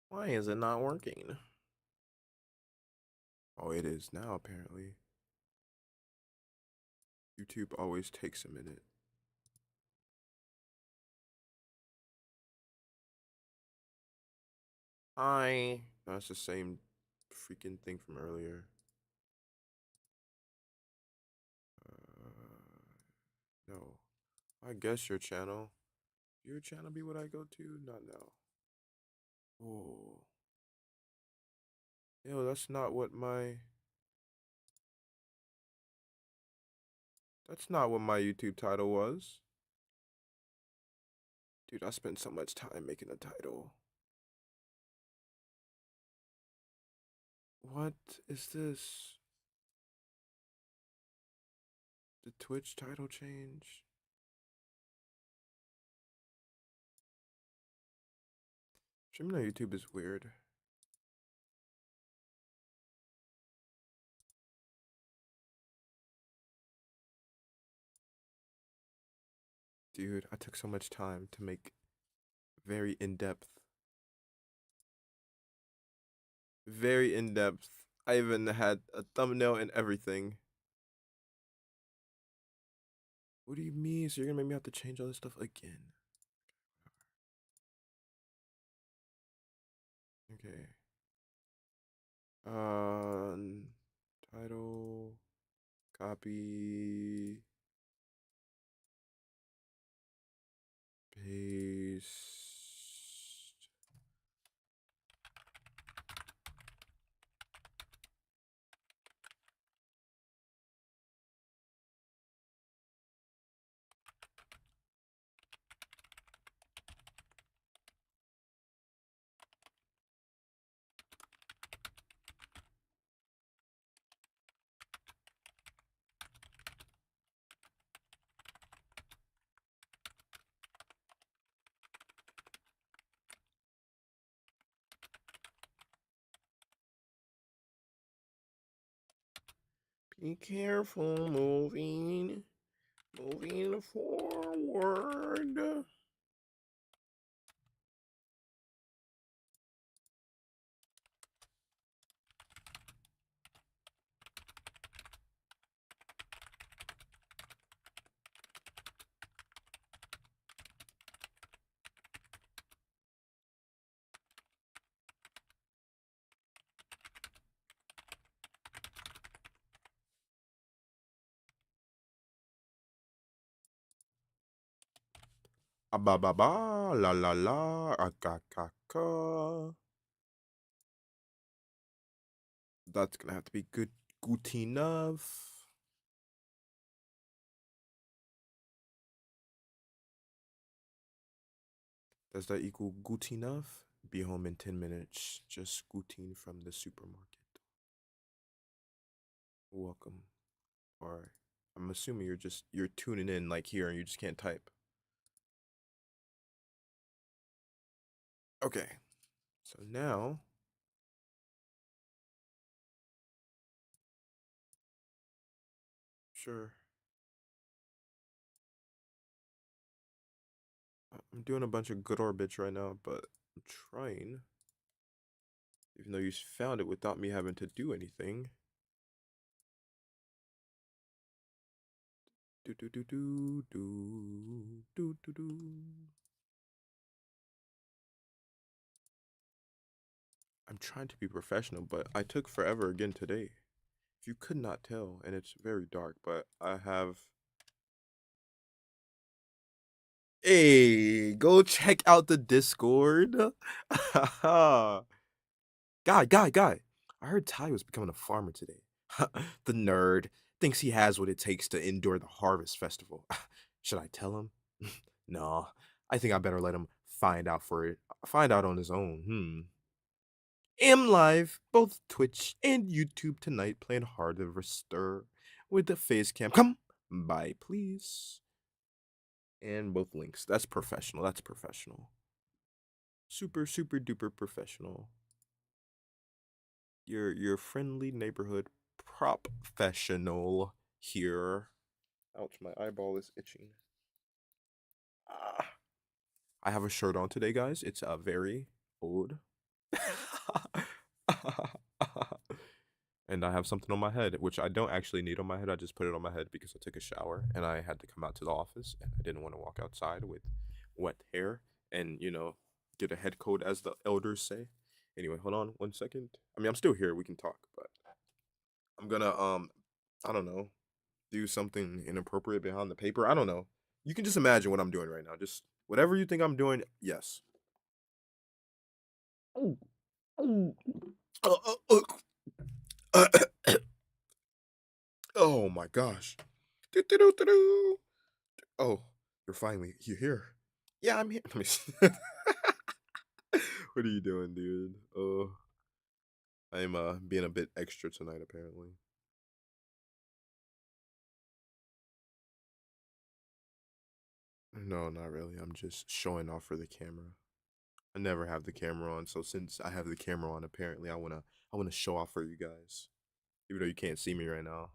Why is it not working? Oh, it is now, apparently. YouTube always takes a minute. Hi. That's the same freaking thing from earlier. No. I guess your channel. Your channel be what I go to? Not now. Oh. Yo, that's not what my... That's not what my YouTube title was. Dude, I spent so much time making a title. What is this? The Twitch title change? Streaming on YouTube is weird. Dude, I took so much time to make very in-depth. Very in-depth. I even had a thumbnail and everything. What do you mean? So you're gonna make me have to change all this stuff again? Okay. Title, copy, paste. Be careful moving forward. Ah, ba ba ba, la la la, ah, ka. That's gonna have to be good enough. Does that equal good enough? Be home in 10 minutes. Just scooting from the supermarket. Welcome. Or I'm assuming you're tuning in like here and you just can't type. Okay. So now sure. I'm doing a bunch of good orbits right now, but I'm trying. Even though you found it without me having to do anything. Do do do do do do do do. I'm trying to be professional, but I took forever again today. If you could not tell, and it's very dark, but I have. Hey, go check out the Discord. Guy. I heard Ty was becoming a farmer today. The nerd thinks he has what it takes to endure the harvest festival. Should I tell him? No, I think I better let him find out on his own. Am live, both Twitch and YouTube tonight, playing Hard to Stir with the face cam. Come by, please. And both links. That's professional. That's professional. Super duper professional. Your friendly neighborhood professional here. Ouch, my eyeball is itching. Ah. I have a shirt on today, guys. It's very old. And I have something on my head, which I don't actually need on my head. I just put it on my head because I took a shower and I had to come out to the office and I didn't want to walk outside with wet hair and, get a head cold, as the elders say. Anyway, hold on 1 second. I mean, I'm still here. We can talk, but I'm gonna, I don't know, do something inappropriate behind the paper. I don't know. You can just imagine what I'm doing right now. Just whatever you think I'm doing, yes. Oh, oh, uh, oh my gosh. Do-do-do-do-do. Oh, you're here. Yeah, I'm here. Let me see. What are you doing, dude? Oh, I'm being a bit extra tonight, apparently. No, not really. I'm just showing off for the camera. I never have the camera on, so since I have the camera on, apparently I wanna show off for you guys, even though you can't see me right now.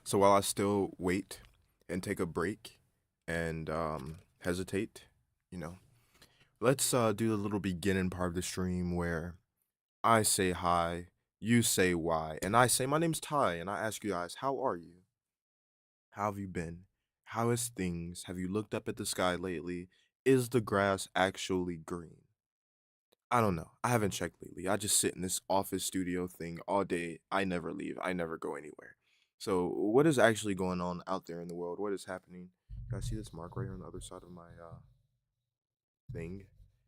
So while I still wait and take a break and hesitate, you know, let's do the little beginning part of the stream where I say hi, you say why, and I say my name's Ty, and I ask you guys, how are you? How have you been? How is things? Have you looked up at the sky lately? Is the grass actually green? I don't know. I haven't checked lately. I just sit in this office studio thing all day. I never leave. I never go anywhere. So, what is actually going on out there in the world? What is happening? You guys see this mark right here on the other side of my thing?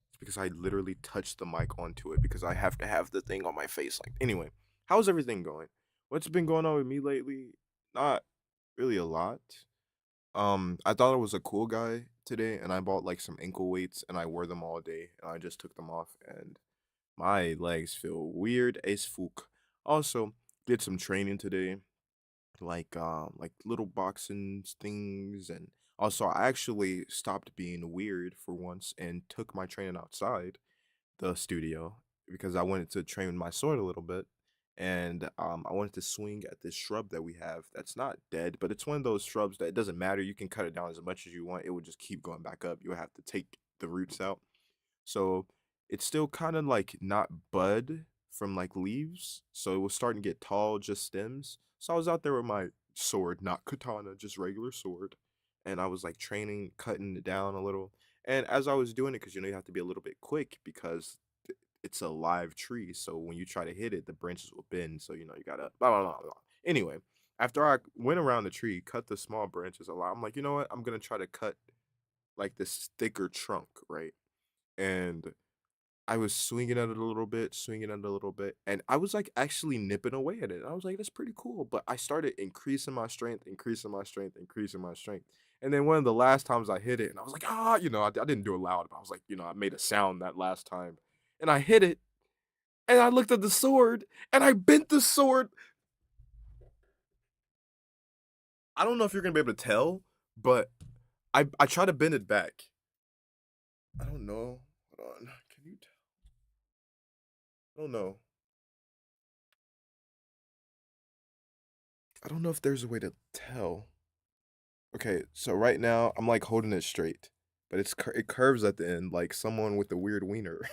It's because I literally touched the mic onto it because I have to have the thing on my face. Like, anyway, how's everything going? What's been going on with me lately? Not really a lot. I thought I was a cool guy today, and I bought like some ankle weights, and I wore them all day, and I just took them off, and my legs feel weird as fuck. Also, did some training today, like little boxing things, and also I actually stopped being weird for once and took my training outside the studio because I wanted to train my sword a little bit. And I wanted to swing at this shrub that we have that's not dead, but it's one of those shrubs that it doesn't matter. You can cut it down as much as you want. It will just keep going back up. You would have to take the roots out. So it's still kind of like not bud from like leaves. So it was starting to get tall, just stems. So I was out there with my sword, not katana, just regular sword. And I was like training, cutting it down a little. And as I was doing it, because you have to be a little bit quick because it's a live tree. So when you try to hit it, the branches will bend. So you gotta blah blah blah blah. Anyway, after I went around the tree, cut the small branches a lot, I'm like, you know what? I'm gonna try to cut like this thicker trunk, right? And I was swinging at it a little bit, swinging at it a little bit, and I was like actually nipping away at it. I was like, that's pretty cool. But I started increasing my strength, increasing my strength, increasing my strength. And then one of the last times I hit it, and I was like, I didn't do it loud, but I was like, I made a sound that last time. And I hit it, and I looked at the sword, and I bent the sword. I don't know if you're gonna be able to tell, but I try to bend it back. I don't know. Hold on. Can you tell? I don't know. I don't know if there's a way to tell. Okay, so right now I'm like holding it straight, but it curves at the end like someone with a weird wiener.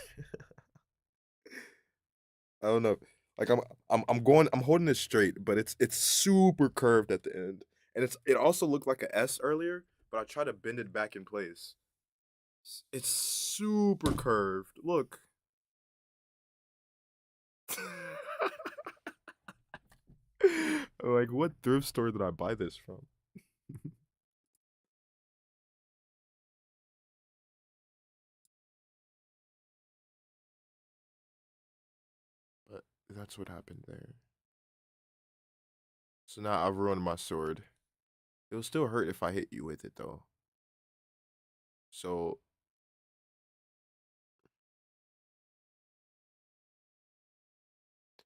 I don't know. Like I'm holding it straight, but it's super curved at the end. And it also looked like a S earlier, but I try to bend it back in place. It's super curved. Look. Like what thrift store did I buy this from? But that's what happened there. So now I've ruined my sword. It'll still hurt if I hit you with it though. So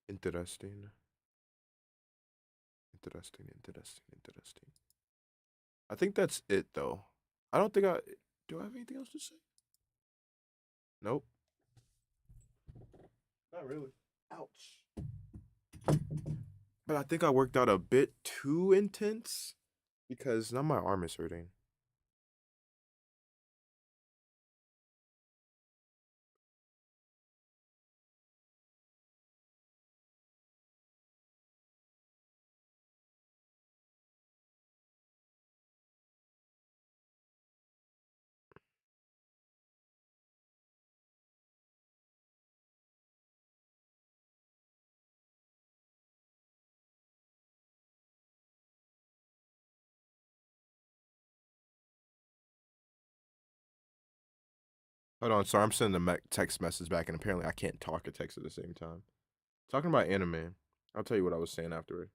interesting. Interesting. I think that's it though. I don't think I do. I have anything else to say? Nope. Not really. Ouch. But I think I worked out a bit too intense because now my arm is hurting. Hold on, sorry, I'm sending a text message back, and apparently I can't talk and text at the same time. Talking about anime, I'll tell you what I was saying afterward.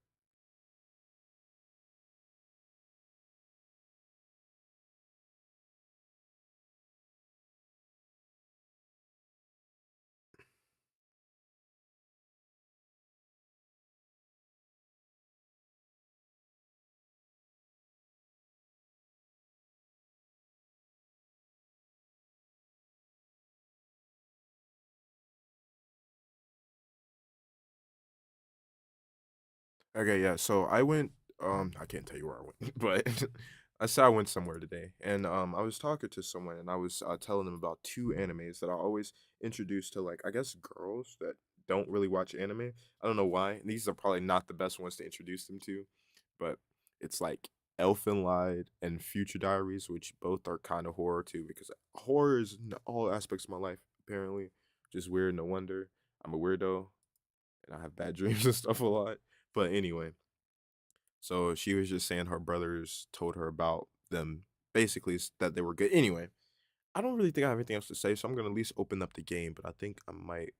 Okay, yeah. So I went. I can't tell you where I went, but I said I went somewhere today, and I was talking to someone, and I was telling them about two animes that I always introduce to, like, I guess girls that don't really watch anime. I don't know why. These are probably not the best ones to introduce them to, but it's like Elfen Lied and Future Diaries, which both are kind of horror too, because horror is in all aspects of my life apparently. Just weird. No wonder I'm a weirdo, and I have bad dreams and stuff a lot. But anyway, so she was just saying her brothers told her about them, basically that they were good. Anyway, I don't really think I have anything else to say, so I'm gonna at least open up the game. But I think I might.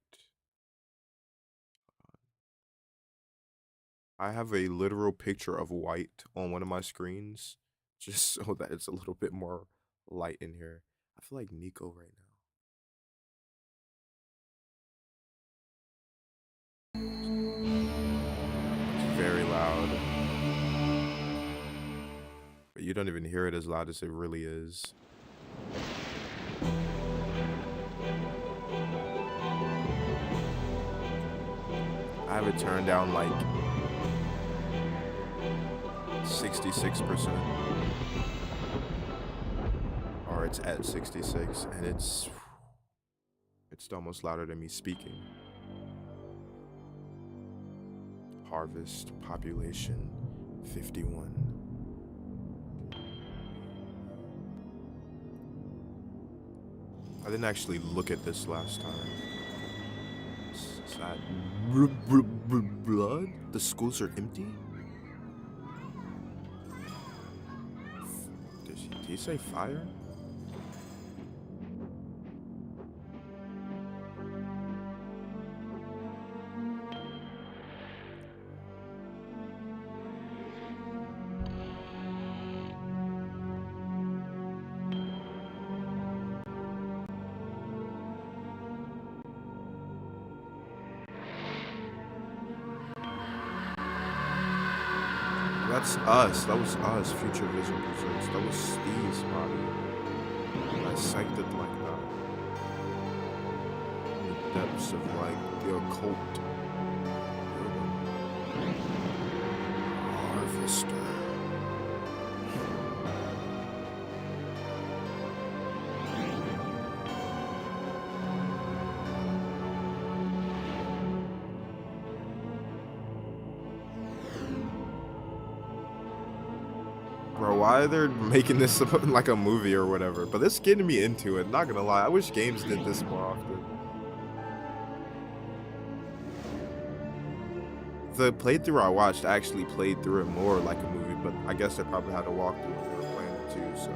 I have a literal picture of white on one of my screens, just so that it's a little bit more light in here. I feel like Nico right now. It's very loud, but you don't even hear it as loud as it really is. I have it turned down like 66%, or it's at 66, and it's almost louder than me speaking. Harvest population 51. I didn't actually look at this last time. Is that blood? The schools are empty? Did he say fire? That's us. That was us, Future Vision Presents. That was Steve's body. And I psyched it like that. In the depths of, like, the occult. Harvester. Bro, why they're making this like a movie or whatever? But this getting me into it. Not gonna lie, I wish games did this more often. The playthrough I watched actually played through it more like a movie, but I guess they probably had to walk through when they were playing it too. So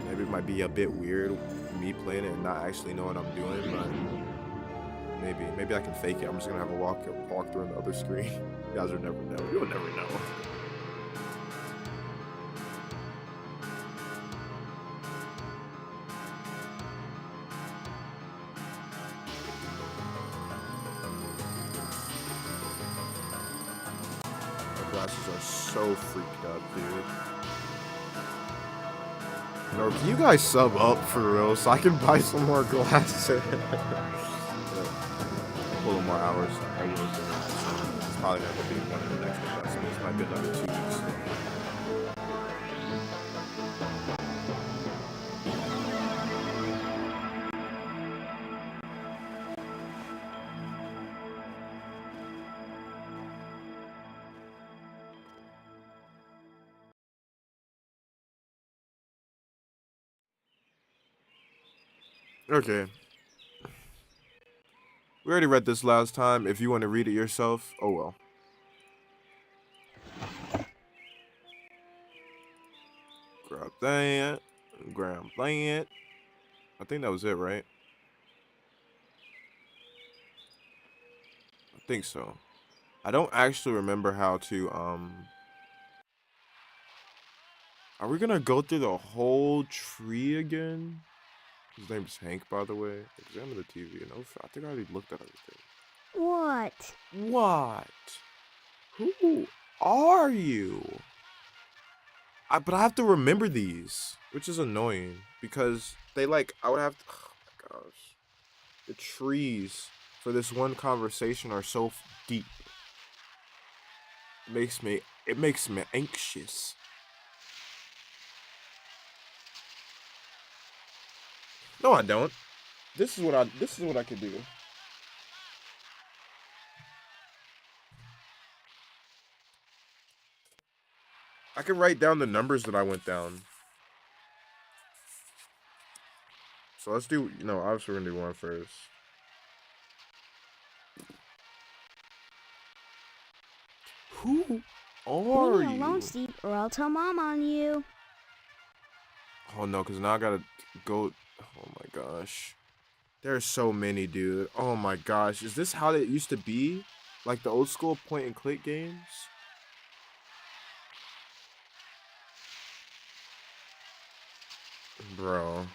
maybe it might be a bit weird me playing it and not actually know what I'm doing, but maybe I can fake it. I'm just gonna have a walk through on the other screen. You guys will never know. You'll never know. My glasses are so freaked up, dude. Bro, can you guys sub up for real so I can buy some more glasses? A little more hours. I will do that. It's probably not gonna be one of the next investments. Might be another 2 weeks. Okay. We already read this last time. If you want to read it yourself, oh well. Grab that. Grab that. I think that was it, right? I think so. I don't actually remember how to, Are we gonna go through the whole tree again? His name's Hank, by the way. Examine the TV. No, I think I already looked at everything. What? What? Who are you? But I have to remember these, which is annoying because they I would have to, oh my gosh. The trees for this one conversation are so deep. It makes me anxious. No, I don't. This is what I could do. I can write down the numbers that I went down. So let's do, obviously we're gonna do one first. Who are Leave me you? alone, Steve, or I'll tell Mom on you. Oh no, because now I gotta go. Oh my gosh. There's so many, dude. Oh my gosh. Is this how it used to be? Like the old school point and click games? Bro.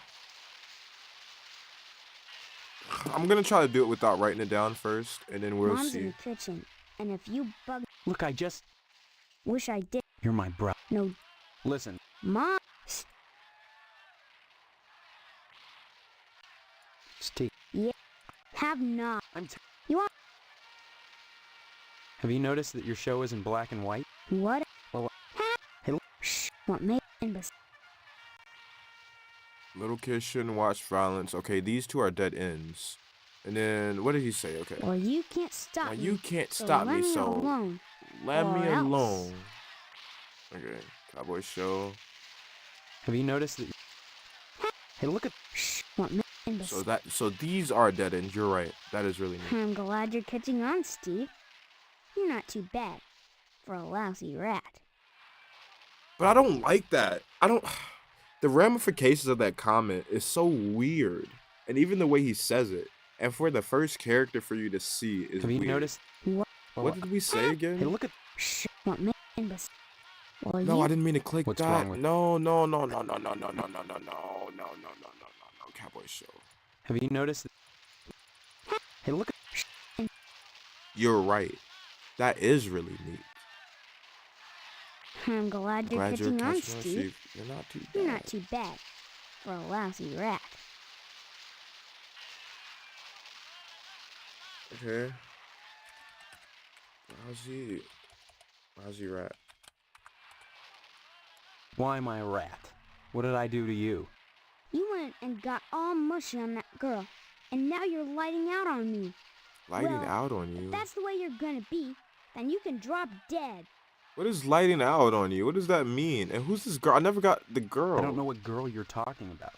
I'm gonna try to do it without writing it down first, and then we'll Mom's see. in the kitchen, and if you bug... Look, I just... Wish I did. You're my bro. No. Listen. Mom... Steve. Yeah. Have not. I'm You want... Have you noticed that your show is in black and white? What? Well, Hey, shh. What made... Little kids shouldn't watch violence. Okay, these two are dead ends. And then, what did he say? Okay. Well, you can't stop Now me. you can't So stop let me, so alone. let me Or else. alone. Okay, Cowboy Show. have you noticed that... Hey, look at... Shh. What made... So these are dead ends. You're right. That is really neat. I'm glad you're catching on, Steve. You're not too bad for a lousy rat. But I don't like that. The ramifications of that comment is so weird. And even the way he says it. And for the first character for you to see is Have you weird. noticed... What? What did we say again? Hey, look at... Shh. What made... Well, No, you... I didn't mean to click What's that. wrong with... No, Cowboy Show. Have you noticed that... Hey, look at... You're right. That is really neat. I'm glad you're catching on, Steve. You're not too bad. You're not too bad for a lousy rat. Okay. Lousy rat. Why am I a rat? What did I do to you? You went and got all mushy on that girl, and now you're lighting out on me. Lighting Well, out on you? If that's the way you're gonna be, then you can drop dead. What is lighting out on you? What does that mean? And who's this girl? I never got the girl. I don't know what girl you're talking about.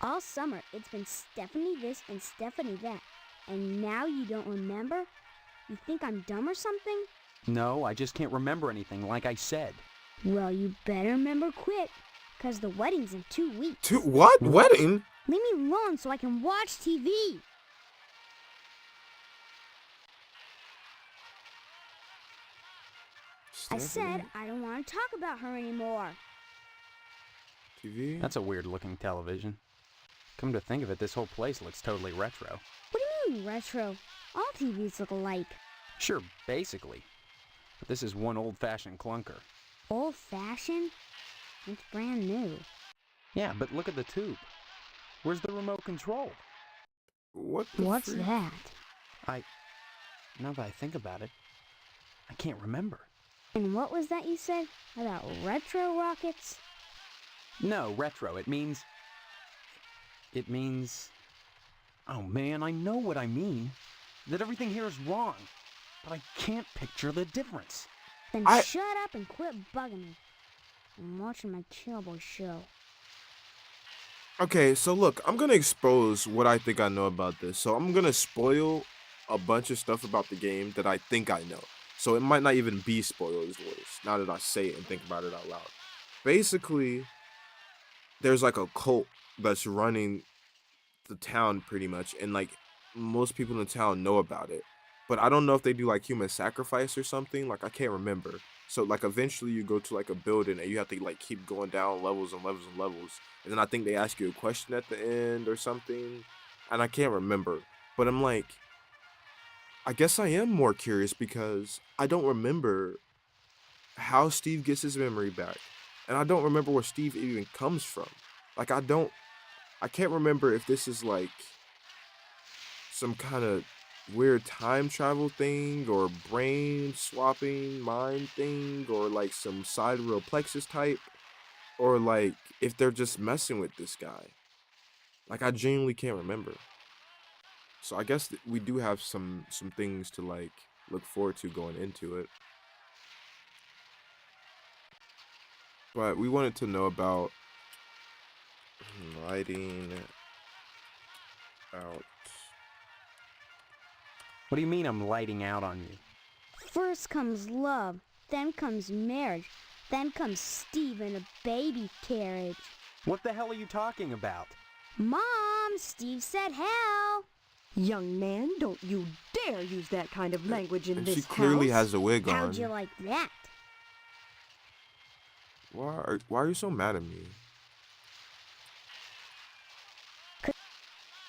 All summer, it's been Stephanie this and Stephanie that. And now you don't remember? You think I'm dumb or something? No, I just can't remember anything, like I said. Well, you better remember quick, 'cause the wedding's in 2 weeks. What? Wedding? Leave me alone so I can watch TV. I said I don't want to talk about her anymore. TV? That's a weird-looking television. Come to think of it, this whole place looks totally retro. What do you mean, retro? All TVs look alike. Sure, basically. But this is one old-fashioned clunker. Old-fashioned? It's brand new. Yeah, but look at the tube. Where's the remote control? What the What's freak? that? Now that I think about it, I can't remember. And what was that you said about retro rockets? No, retro. It means... Oh man, I know what I mean. That everything here is wrong. But I can't picture the difference. Then I- shut up and quit bugging me. I'm watching my cowboy show. Okay, so look, I'm gonna expose what I think I know about this. So I'm gonna spoil a bunch of stuff about the game that I think I know. So it might not even be spoilers words, now that I say it and think about it out loud. Basically, there's like a cult that's running the town pretty much, and like most people in the town know about it. But I don't know if they do like human sacrifice or something. Like I can't remember. So like eventually you go to like a building and you have to like keep going down levels and levels and levels. And then I think they ask you a question at the end or something. And I can't remember. But I'm like, I guess I am more curious because I don't remember how Steve gets his memory back. And I don't remember where Steve even comes from. Like I can't remember if this is like some kind of weird time travel thing or brain swapping mind thing or like some sidereal plexus type or like if they're just messing with this guy. Like I genuinely can't remember. So I guess we do have some things to like look forward to going into it. But we wanted to know about lighting out. What do you mean I'm lighting out on you? First comes love, then comes marriage, then comes Steve in a baby carriage. What the hell are you talking about? Mom, Steve said hell. Young man, don't you dare use that kind of language in And this she clearly house. has a wig on. How'd you like that? Why are you so mad at me?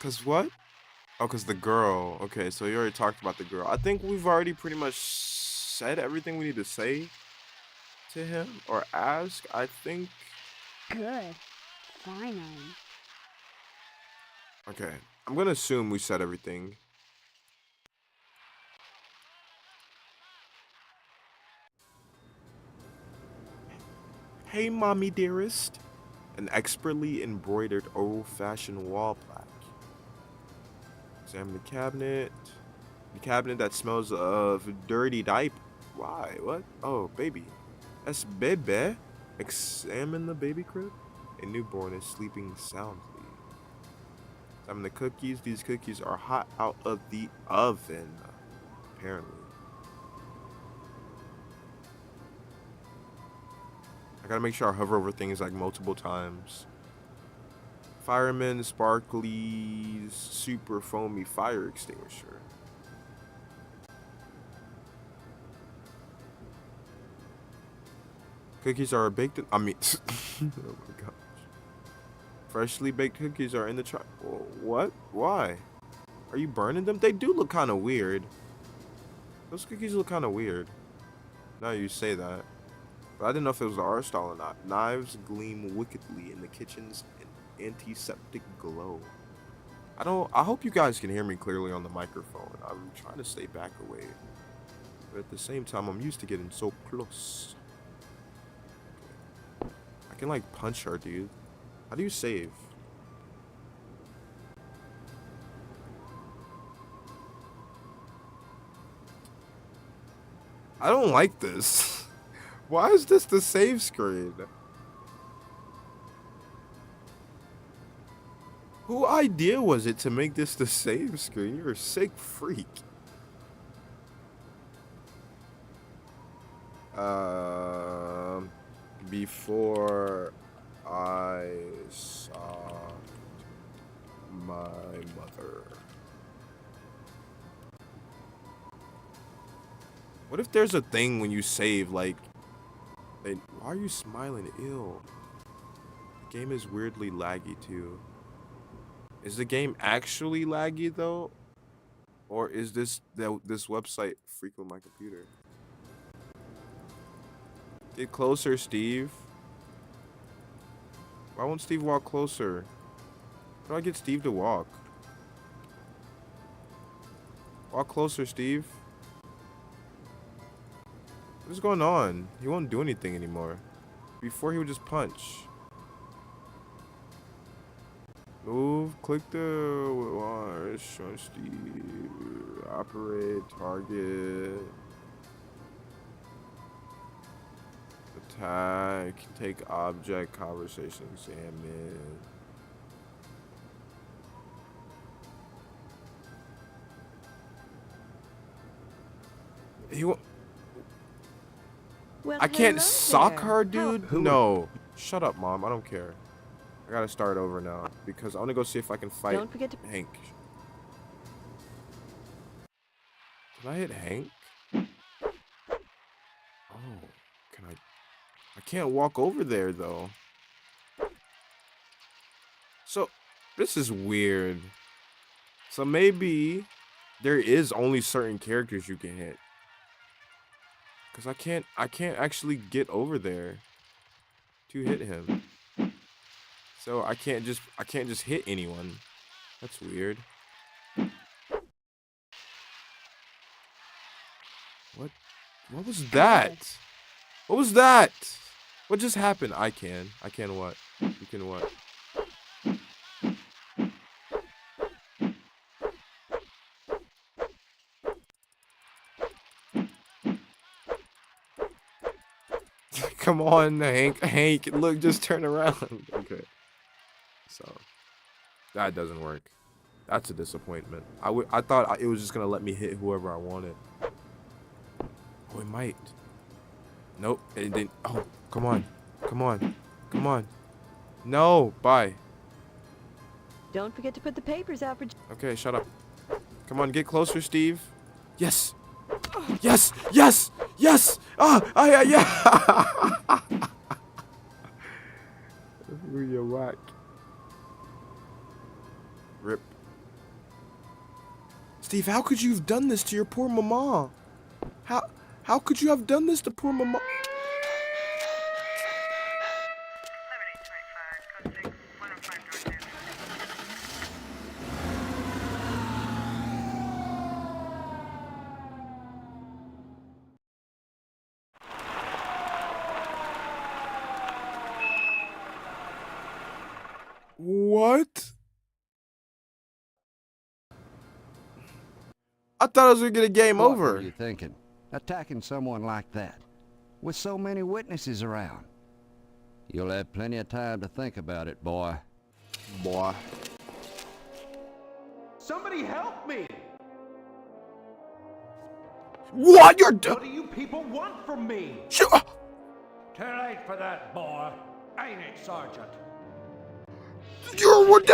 Cause what? Oh, cause the girl. Okay, so you already talked about the girl. I think we've already pretty much said everything we need to say to him or ask. I think. Good. Finally. Okay, I'm gonna assume we said everything. Hey, mommy dearest. An expertly embroidered old-fashioned wall plaque. Examine the cabinet. The cabinet that smells of dirty diaper. Why? What? Oh, baby. That's baby. Examine the baby crib. A newborn is sleeping soundly. Examine the cookies. These cookies are hot out of the oven. Apparently. I gotta make sure I hover over things like multiple times. Fireman Sparkly's super foamy fire extinguisher. Cookies are baked in, oh my gosh. Freshly baked cookies are in the what? Why? Are you burning them? They do look kind of weird. Those cookies look kind of weird. Now you say that. But I didn't know if it was the art style or not. Knives gleam wickedly in the kitchen's antiseptic glow. I hope you guys can hear me clearly on the microphone. I'm trying to stay back away. But at the same time, I'm used to getting so close. I can like punch her, dude. How do you save? I don't like this. Why is this the save screen? Who idea was it to make this the save screen? You're a sick freak. Before I saw my mother. What if there's a thing when you save, like, why are you smiling? Ew. The game is weirdly laggy too. Is the game actually laggy though? Or is this website freaking my computer? Get closer, Steve. Why won't Steve walk closer? How do I get Steve to walk? Walk closer, Steve. What is going on? He won't do anything anymore. Before he would just punch. Move, click the watch on Steve. Operate, target. Attack, take object, conversation, examine. He won't. Well, I can't hello sock there. her, How- dude. No. Shut up, Mom. I don't care. I gotta start over now because I want to go see if I can fight Don't forget to. Hank. Can I hit Hank? Oh, can I? I can't walk over there though. So, this is weird. So maybe there is only certain characters you can hit. Cause I can't actually get over there to hit him. So I can't just hit anyone. That's weird. What was that? What was that? What just happened? I can what? You can what? Come on, Hank, look, just turn around. Okay. So, that doesn't work. That's a disappointment. I thought it was just gonna let me hit whoever I wanted. Oh, it might. Nope, it didn't. Oh, come on. Come on. Come on. No, bye. Don't forget to put the papers out for. Okay, shut up. Come on, get closer, Steve. Yes. Yes. Yes. Yes. Yeah. You're whack. Rip. Steve, how could you have done this to your poor mama? How could you have done this to poor mama? What? I thought I was gonna get a game What were over. you thinking? Attacking someone like that, with so many witnesses around. You'll have plenty of time to think about it, boy. Boy. Somebody help me! What? You're What do you people want from me? Too late for that, boy. Ain't it, Sergeant? You're what?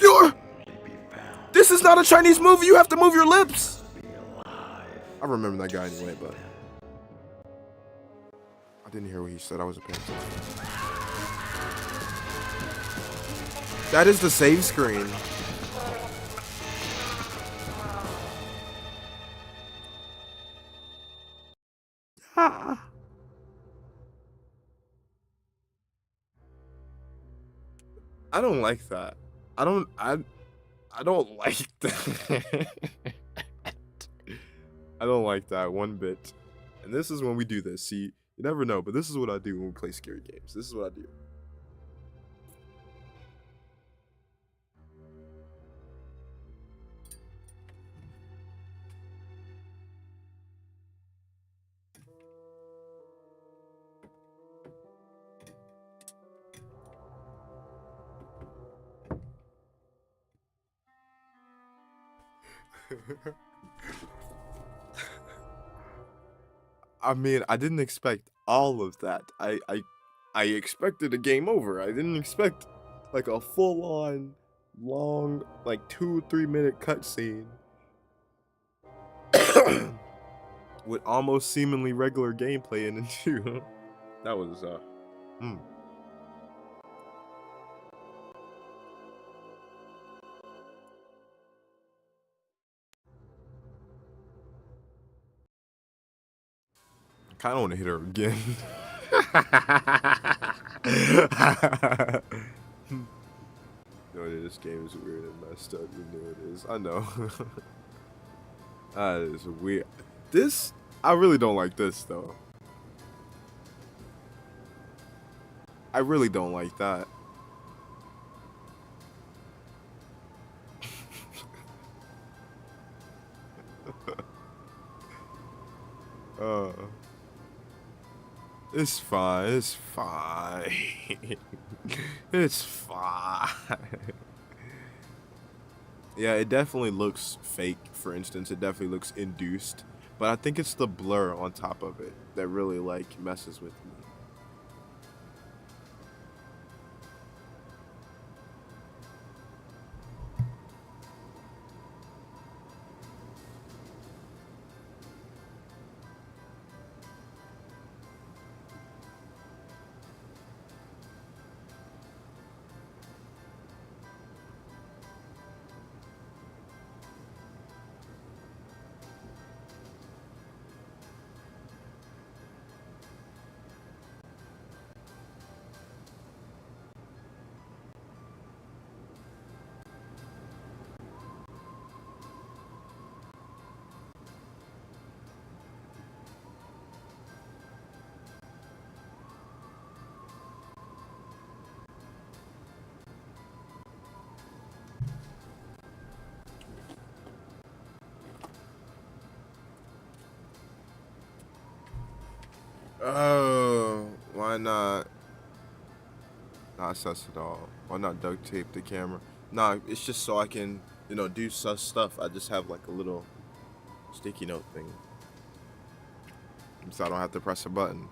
You're. This is not a Chinese movie. You have to move your lips. I remember that guy anyway, but I didn't hear what he said. I wasn't paying attention. That is the save screen. I don't like that. I don't like that. I don't like that one bit. And this is when we do this. See, you never know, but this is what I do when we play scary games. This is what I do. I mean, I didn't expect all of that. I expected a game over. I didn't expect like a full-on long, like 2-3 minute cutscene with almost seemingly regular gameplay in it too. That was I kind of want to hit her again. No, this game is weird and messed up. You know it is. I know. That is weird. This, I really don't like this though. I really don't like that. uh, it's fine. It's fine. It's fine. Yeah, it definitely looks fake. For instance, it definitely looks induced. But I think it's the blur on top of it that really like messes with me. Oh, why not? Not sus at all. Why not duct tape the camera? Nah, it's just so I can, do sus stuff. I just have like a little sticky note thing. So I don't have to press a button.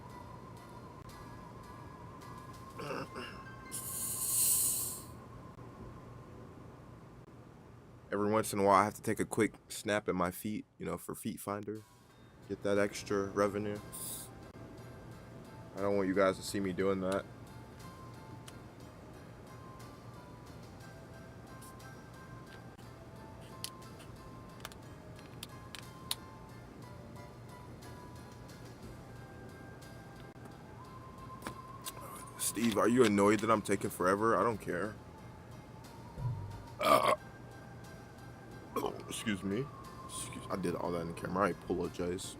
Every once in a while, I have to take a quick snap at my feet, for Feet Finder. Get that extra revenue. I don't want you guys to see me doing that. Steve, are you annoyed that I'm taking forever? I don't care. Oh, excuse me. I did all that in the camera. I apologize.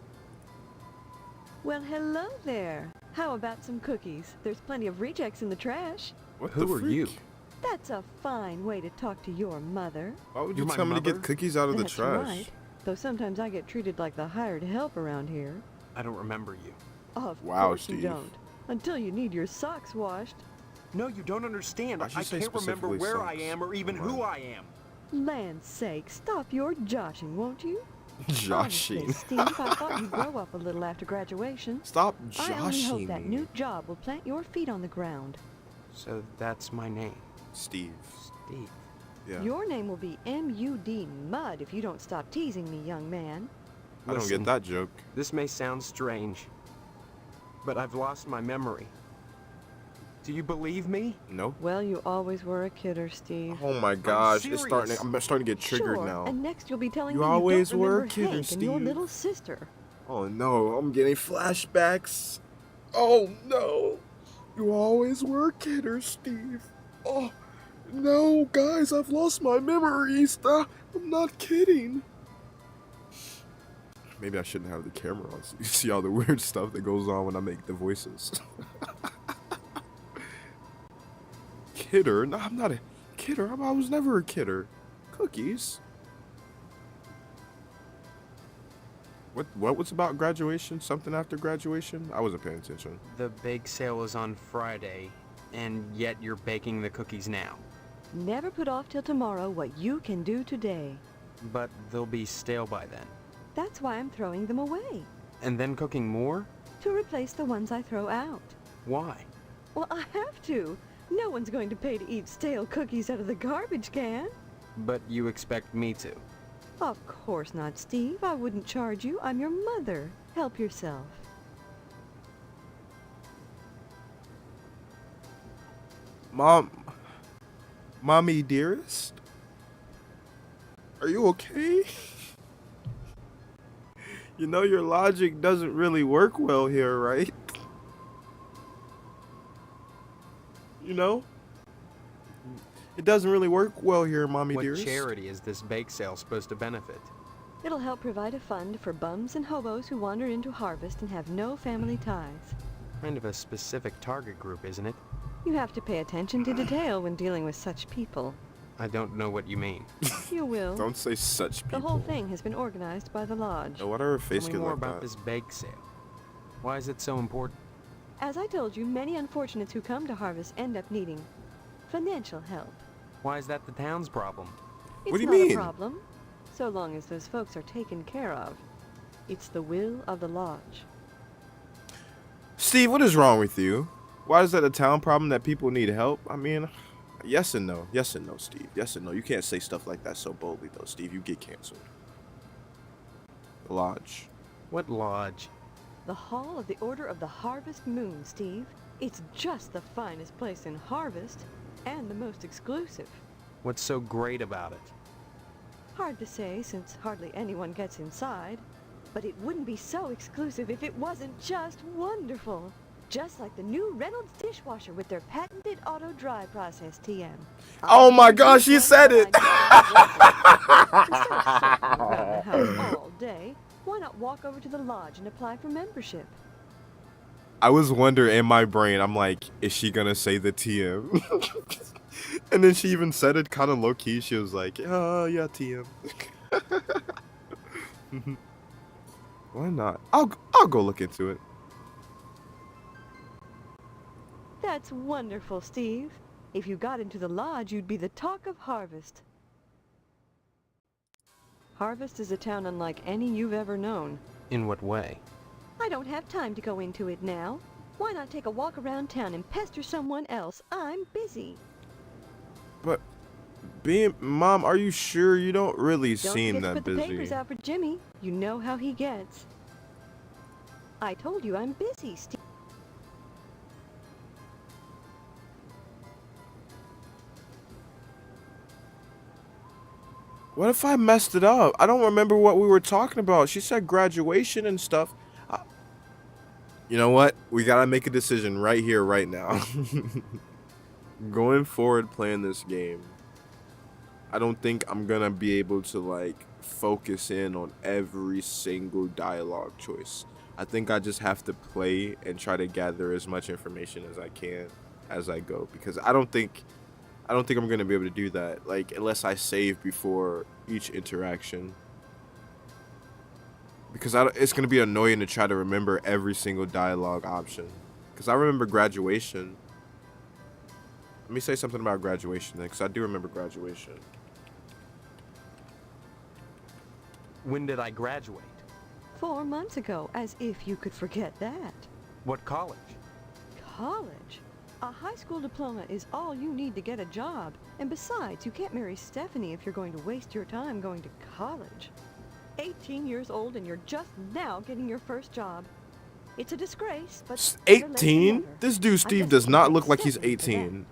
Well, hello there. How about some cookies? There's plenty of rejects in the trash. What Who the are freak? you? That's a fine way to talk to your mother. Why would you You're my tell me to mother? get cookies out of the That's trash? right. Though sometimes I get treated like the hired help around here. I don't remember you. Of Wow, course you Steve. don't. Until you need your socks washed. No, you don't understand. I should I say can't remember specifically where I socks. am or even Never who mind. I am. Land's sake, stop your joshing, won't you? Honestly, Joshing. Steve, I thought you'd grow up a little after graduation. Stop I only hope joshing that me. new job will plant your feet on the ground. So that's my name, Steve. Steve. Yeah. Your name will be M.U.D. Mud if you don't stop teasing me, young man. I don't Listen, get that joke. This may sound strange, but I've lost my memory. Do you believe me? No. Well, you always were a kidder, Steve. Oh my gosh, serious. I'm starting to get triggered Sure, now. and next you'll be telling You me always you don't were a remember kidder, Hank and your Steve. little sister. Oh no, I'm getting flashbacks. Oh no. You always were a kidder, Steve. Oh no, guys, I've lost my memories. I'm not kidding. Maybe I shouldn't have the camera on so you see all the weird stuff that goes on when I make the voices. Kidder? No, I'm not a kidder. I was never a kidder. Cookies? What was about graduation? Something after graduation? I wasn't paying attention. The bake sale is on Friday, and yet you're baking the cookies now. Never put off till tomorrow what you can do today. But they'll be stale by then. That's why I'm throwing them away. And then cooking more? To replace the ones I throw out. Why? Well, I have to. No one's going to pay to eat stale cookies out of the garbage can. But you expect me to. Of course not, Steve. I wouldn't charge you. I'm your mother. Help yourself. Mommy dearest? Are you okay? You know your logic doesn't really work well here, right? You know? It doesn't really work well here, mommy What dearest. charity is this bake sale supposed to benefit? It'll help provide a fund for bums and hobos who wander into harvest and have no family ties. Kind of a specific target group, isn't it? You have to pay attention to detail when dealing with such people. I don't know what you mean. You will. Don't say such people. The whole thing has been organized by the lodge. No, why did her Tell face me get more like about that? this bake sale. Why is it so important? As I told you, many unfortunates who come to harvest end up needing financial help. Why is that the town's problem? It's What do you not mean? a problem, so long as those folks are taken care of. It's the will of the lodge. Steve, what is wrong with you? Why is that a town problem that people need help? I mean, yes and no. Yes and no, Steve. Yes and no. You can't say stuff like that so boldly, though, Steve. You get canceled. Lodge. What lodge? The Hall of the Order of the Harvest Moon, Steve. It's just the finest place in Harvest, and the most exclusive. What's so great about it? Hard to say since hardly anyone gets inside, but it wouldn't be so exclusive if it wasn't just wonderful. Just like the new Reynolds dishwasher with their patented auto dry process, TM. Oh my gosh, she said it! Instead of sitting around the house all day, why not walk over to the lodge and apply for membership? I was wondering in my brain, I'm like, is she gonna say the TM? And then she even said it kind of low key. She was like, yeah, TM. Why not? I'll go look into it. That's wonderful, Steve. If you got into the lodge, you'd be the talk of Harvest. Harvest is a town unlike any you've ever known. In what way? I don't have time to go into it now. Why not take a walk around town and pester someone else? I'm busy. But Mom, are you sure you don't really Don't seem forget to that put the papers busy? out for Jimmy. You know how he gets. I told you I'm busy, Steve. What if I messed it up? I don't remember what we were talking about. She said graduation and stuff. You know what? We gotta make a decision right here, right now. Going forward playing this game, I don't think I'm gonna be able to like focus in on every single dialogue choice. I think I just have to play and try to gather as much information as I can as I go, because I don't think I'm gonna be able to do that, like, unless I save before each interaction. Because it's gonna be annoying to try to remember every single dialogue option. Because I remember graduation. Let me say something about graduation then, because I do remember graduation. When did I graduate? 4 months ago, as if you could forget that. What college? College? A high school diploma is all you need to get a job. And besides, you can't marry Stephanie if you're going to waste your time going to college. 18 years old and you're just now getting your first job. It's a disgrace, but better late than 18? never. This dude I Steve guess does we not can look thank like he's Stephanie for that. 18.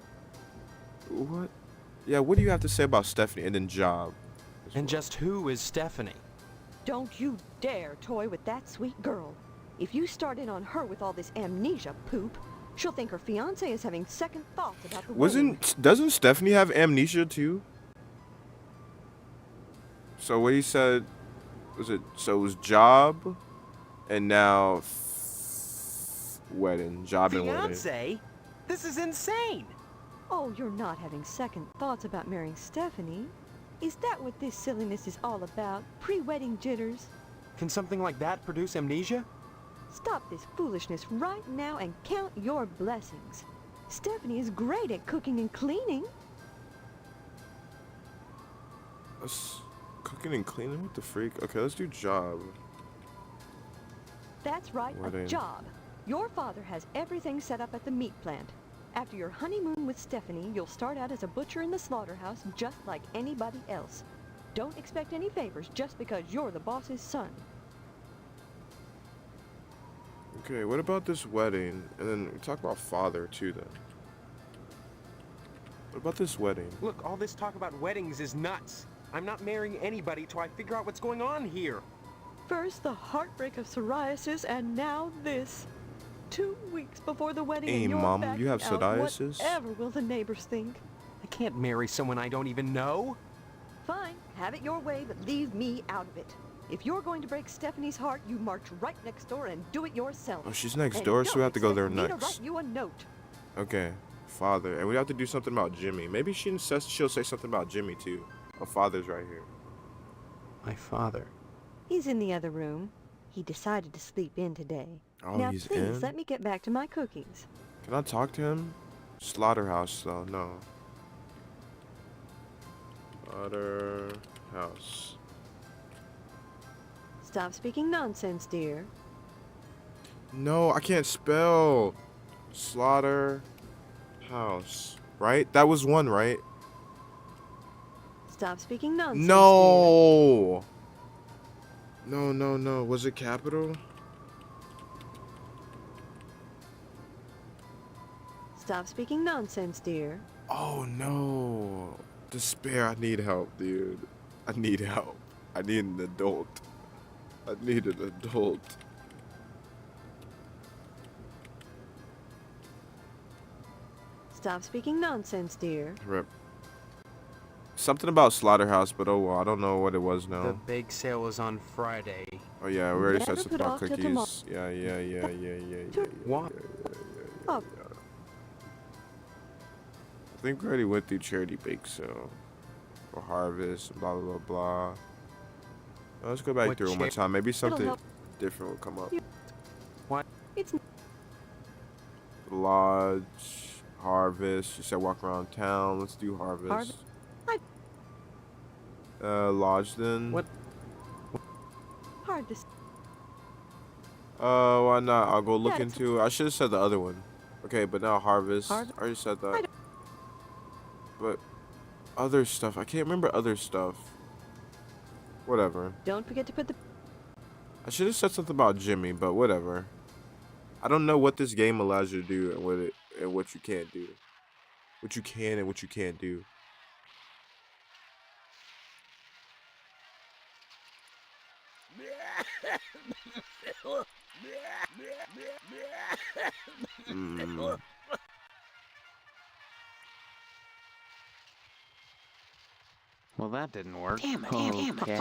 What? Yeah, what do you have to say about Stephanie and then job? as And well? just who is Stephanie? Don't you dare toy with that sweet girl. If you start in on her with all this amnesia poop, she'll think her fiancé is having second thoughts about the wedding. Doesn't Stephanie have amnesia too? So what he said was it was job and now wedding, job and wedding. Fiance? This is insane! Oh, you're not having second thoughts about marrying Stephanie? Is that what this silliness is all about? Pre-wedding jitters? Can something like that produce amnesia? Stop this foolishness right now and count your blessings. Stephanie is great at cooking and cleaning. Cooking and cleaning? What the freak? Okay, let's do job. That's right, Wedding. a job. Your father has everything set up at the meat plant. After your honeymoon with Stephanie, you'll start out as a butcher in the slaughterhouse just like anybody else. Don't expect any favors just because you're the boss's son. Okay, what about this wedding? And then we talk about father too then. What about this wedding? Look, all this talk about weddings is nuts. I'm not marrying anybody till I figure out what's going on here. First the heartbreak of psoriasis and now this. 2 weeks before the wedding Hey, and you're Mom, backing you have out. psoriasis? Whatever will the neighbors think? I can't marry someone I don't even know. Fine, have it your way, but leave me out of it. If you're going to break Stephanie's heart, you march right next door and do it yourself. Oh, she's next And door, so we don't have to go there expect me to next. write you a note. Okay, father. And we have to do something about Jimmy. Maybe she'll say something about Jimmy, too. Oh, father's right here. My father. He's in the other room. He decided to sleep in today. Oh, Now he's please in? let me get back to my cookies. Can I talk to him? Slaughterhouse, though. No. Slaughterhouse. Stop speaking nonsense, dear. No, I can't spell. Slaughterhouse. Right? That was one, right? Stop speaking nonsense, dear. No. No. Was it capital? Stop speaking nonsense, dear. Oh, no. Despair. I need help, dude. I need help. I need an adult. I need an adult. Stop speaking nonsense, dear. Rip. Something about Slaughterhouse, but oh well. I don't know what it was now. The bake sale was on Friday. Oh yeah, we already said Better something put about off till cookies. tomorrow. Yeah. What? Oh, I think we already went through charity bake sale for harvest and blah blah blah blah. Let's go back What through it one more cha- time. Maybe something help. different will come up. What? it's Lodge, harvest. You said walk around town. Let's do harvest. Harvest. Lodge then. What? hard to s- Why not? I'll go look Yeah, it's- into. I should have said the other one. Okay, but now harvest. I Harvest. already said I that. But other stuff. I can't remember other stuff. Whatever. Don't forget to put the I should have said something about Jimmy, but whatever. I don't know what this game allows you to do and what you can't do. What you can and what you can't do. Mm. Well, that didn't work. Damn it. Okay.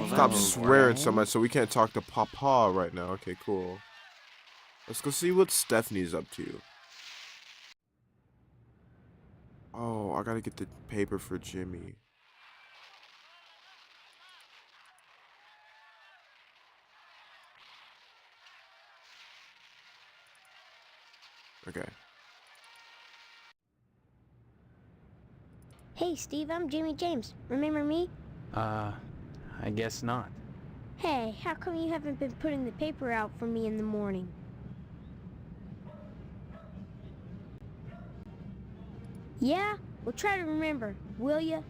Stop swearing so much so we can't talk to Papa right now. Okay, cool. Let's go see what Stephanie's up to. Oh, I gotta get the paper for Jimmy. Okay. Hey, Steve, I'm Jimmy James. Remember me? I guess not. Hey, how come you haven't been putting the paper out for me in the morning? Yeah? Well, try to remember, will ya?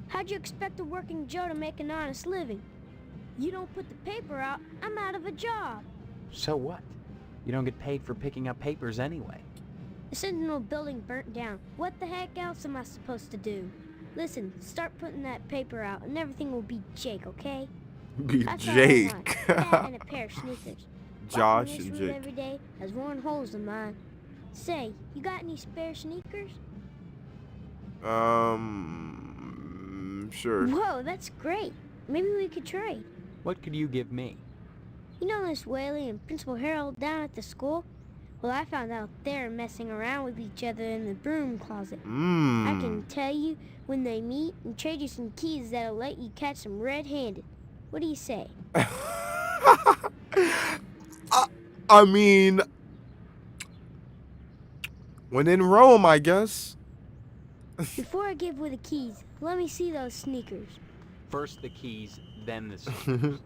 How'd you expect a working Joe to make an honest living? You don't put the paper out, I'm out of a job. So what? You don't get paid for picking up papers anyway. The Sentinel building burnt down. What the heck else am I supposed to do? Listen, start putting that paper out and everything will be Jake, okay? Be That's all I want. Jake. That and a pair of sneakers. Josh Walking this and route Jake. every day has worn holes in mine. Say, you got any spare sneakers? Sure. Whoa, that's great. Maybe we could trade. What could you give me? You know Miss Whaley and Principal Harold down at the school? Well, I found out they're messing around with each other in the broom closet. I can tell you when they meet and trade you some keys that'll let you catch them red-handed. What do you say? I mean, when in Rome, I guess. Before I give away the keys, let me see those sneakers. First the keys, then the sneakers.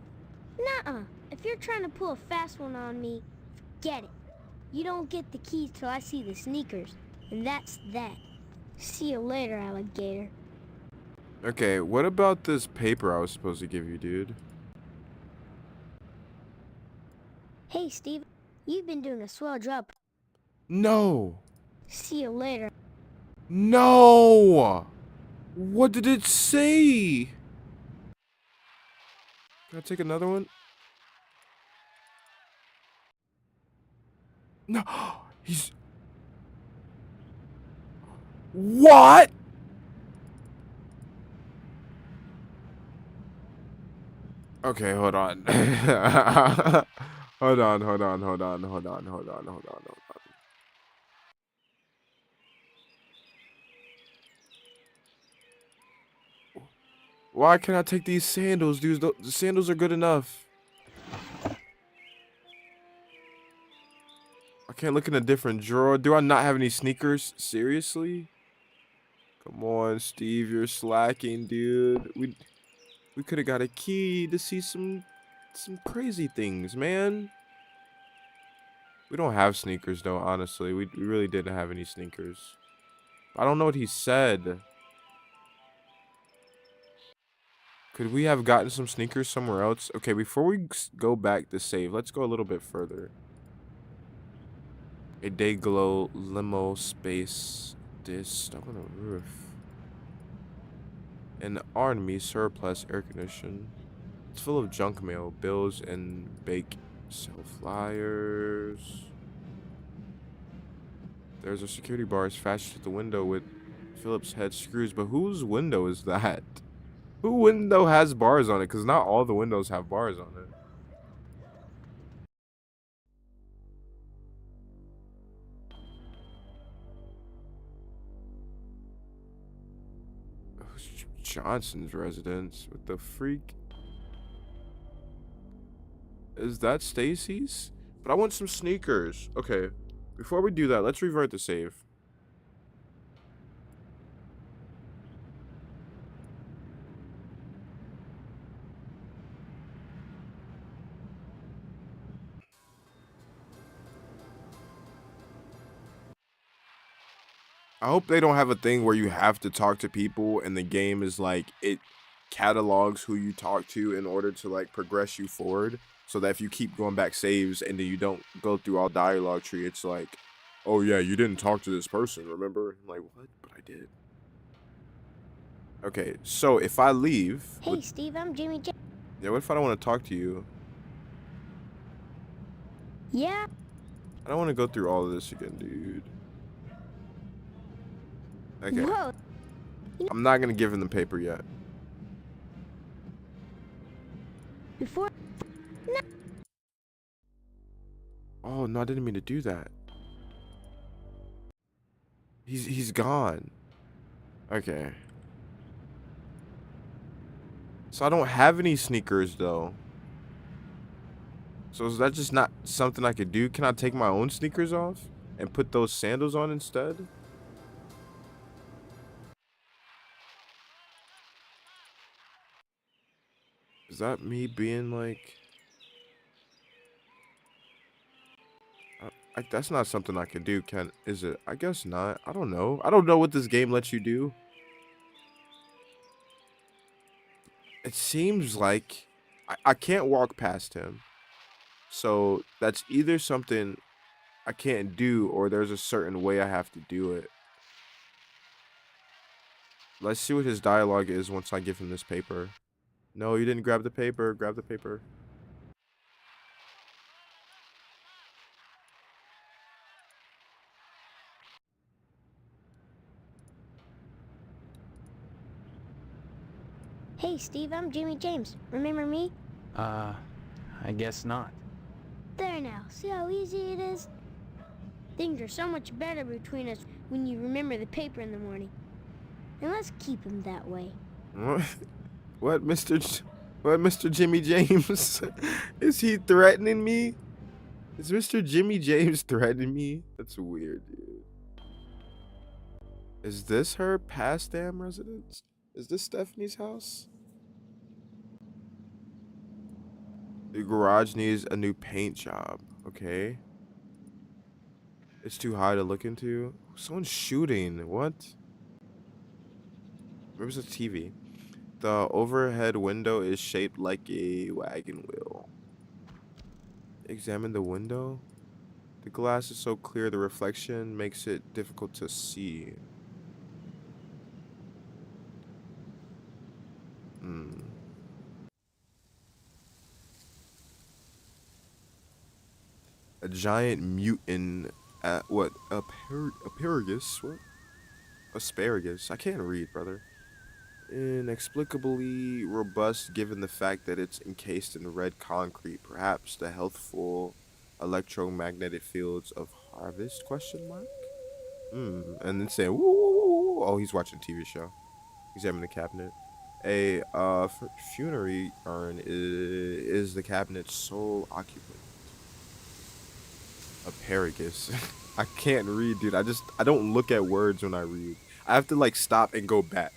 Nuh-uh. If you're trying to pull a fast one on me, forget it. You don't get the keys till I see the sneakers. And that's that. See you later, alligator. Okay, what about this paper I was supposed to give you, dude? Hey, Steve. You've been doing a swell job. No. See you later. No. What did it say? Can I take another one? No, he's... What? Okay, hold on. Hold on, hold on, hold on, hold on, hold on, hold on, hold on. Why can't I take these sandals, dude? The sandals are good enough. I can't look in a different drawer. Do I not have any sneakers? Seriously? Come on, Steve, you're slacking, dude. We could have got a key to see some crazy things, man. We don't have sneakers though, honestly. We really didn't have any sneakers. I don't know what he said. Could we have gotten some sneakers somewhere else? Okay, before we go back to save, let's go a little bit further. A day glow limo space disc on a roof. An army surplus air condition. It's full of junk mail, bills, and bake sell flyers. There's a security bar attached to the window with Phillips head screws, but whose window is that? Who window has bars on it? Because not all the windows have bars on it. Johnson's residence. What the freak? Is that Stacy's? But I want some sneakers. Okay. Before we do that, let's revert the save. I hope they don't have a thing where you have to talk to people and the game is like, it catalogs who you talk to in order to like progress you forward. So that if you keep going back saves and then you don't go through all dialogue tree, it's like, oh yeah, you didn't talk to this person, remember? I'm like, what? But I did. Okay, so if I leave... Hey, Steve, I'm Jimmy J. Yeah, what if I don't want to talk to you? Yeah? I don't want to go through all of this again, dude. Okay. Whoa. I'm not going to give him the paper yet. Before... No. Oh, no, I didn't mean to do that. He's gone. Okay. So I don't have any sneakers, though. So is that just not something I could do? Can I take my own sneakers off and put those sandals on instead? Is that me being like... that's not something I can do, is it? I guess not. I don't know. I don't know what this game lets you do. It seems like I can't walk past him. So that's either something I can't do or there's a certain way I have to do it. Let's see what his dialogue is once I give him this paper. No, you didn't grab the paper. Grab the paper. Hey, Steve, I'm Jimmy James. Remember me? I guess not. There now. See how easy it is? Things are so much better between us when you remember the paper in the morning. And let's keep them that way. What? What, Mr. Jimmy James? Is he threatening me? Is Mr. Jimmy James threatening me? That's weird, dude. Is this her past damn residence? Is this Stephanie's house? The garage needs a new paint job. Okay. It's too high to look into. Someone's shooting. What? Where's the TV? The overhead window is shaped like a wagon wheel. Examine the window. The glass is so clear the reflection makes it difficult to see. A A giant mutant, what, asparagus? What? Asparagus. I can't read, brother. Inexplicably robust given the fact that it's encased in red concrete. Perhaps the healthful electromagnetic fields of harvest, question mark? And then saying, woo, woo, woo, woo. Oh, he's watching a TV show. Examine the cabinet. A funerary urn is the cabinet's sole occupant. Asparagus. I can't read, dude. I don't look at words when I read. I have to like stop and go back.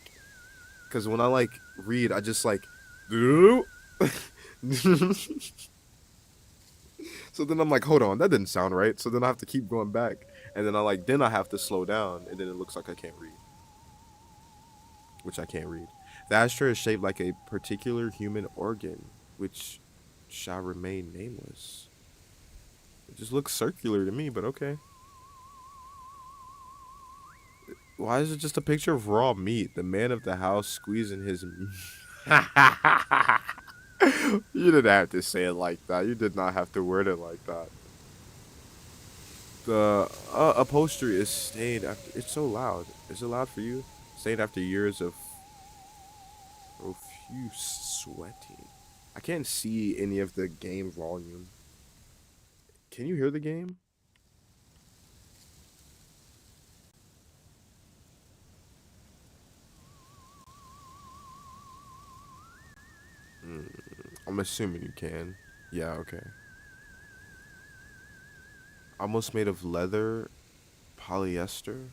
Cause when I like read, I just like so then I'm like, hold on, that didn't sound right. So then I have to keep going back. And then I have to slow down, and then it looks like I can't read. Which I can't read. The ashtray is shaped like a particular human organ, which shall remain nameless. It just looks circular to me, but okay. Why is it just a picture of raw meat? The man of the house squeezing his meat. You didn't have to say it like that. You did not have to word it like that. The upholstery is stained after. It's so loud. Is it loud for you? Stained after years of profuse sweating. I can't see any of the game volume. Can you hear the game? I'm assuming you can. Yeah, okay. Almost made of leather, polyester.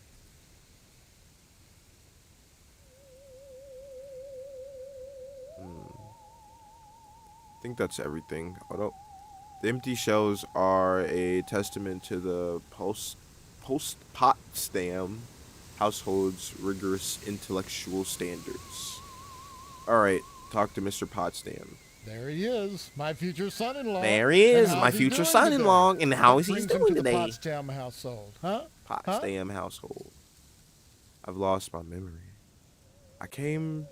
I think that's everything. Oh no. The empty shells are a testament to the Potsdam household's rigorous intellectual standards. Alright, talk to Mr. Potsdam. There he is, my future son-in-law. There he is, And my how's he future doing son-in-law, today? and how What is he brings doing him to the today? Potsdam household, huh? Potsdam household. I've lost my memory. I came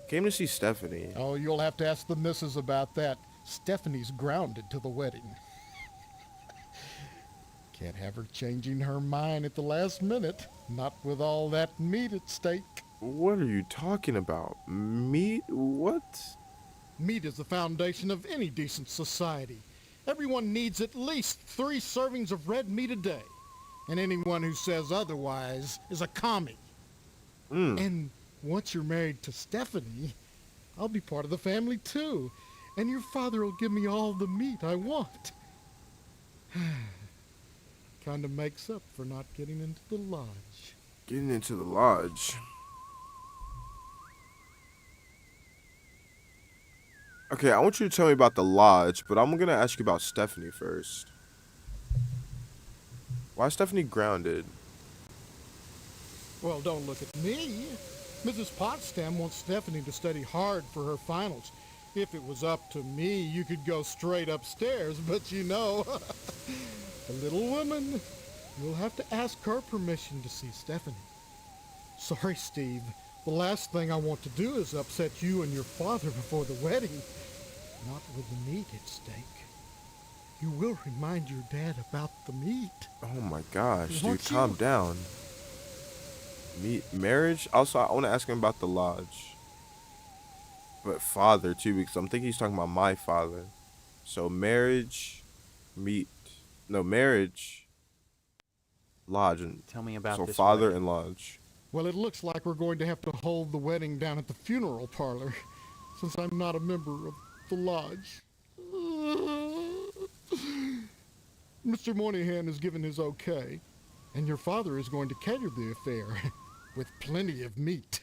to see Stephanie. Oh, you'll have to ask the missus about that. Stephanie's grounded to the wedding. Can't have her changing her mind at the last minute. Not with all that meat at stake. What are you talking about? Meat? What? Meat is the foundation of any decent society. Everyone needs at least 3 servings of red meat a day. And anyone who says otherwise is a commie. And once you're married to Stephanie, I'll be part of the family too. And your father will give me all the meat I want. Kind of makes up for not getting into the lodge. Getting into the lodge. Okay, I want you to tell me about the lodge, but I'm gonna ask you about Stephanie first. Why is Stephanie grounded? Well, don't look at me. Mrs. Potsdam wants Stephanie to study hard for her finals. If it was up to me, you could go straight upstairs, but you know, the little woman, you'll have to ask her permission to see Stephanie. Sorry, Steve. The last thing I want to do is upset you and your father before the wedding. Not with the meat at stake. You will remind your dad about the meat. Oh my gosh, dude, Won't calm you? down. Marriage? Also, I want to ask him about the lodge. But father, too, because I'm thinking he's talking about my father. So marriage, meat. No, marriage, lodge. And Tell me about so this father wedding. and lodge. Well, it looks like we're going to have to hold the wedding down at the funeral parlor, since I'm not a member of the lodge. Mr. Moynihan has given his okay, and your father is going to cater the affair with plenty of meat.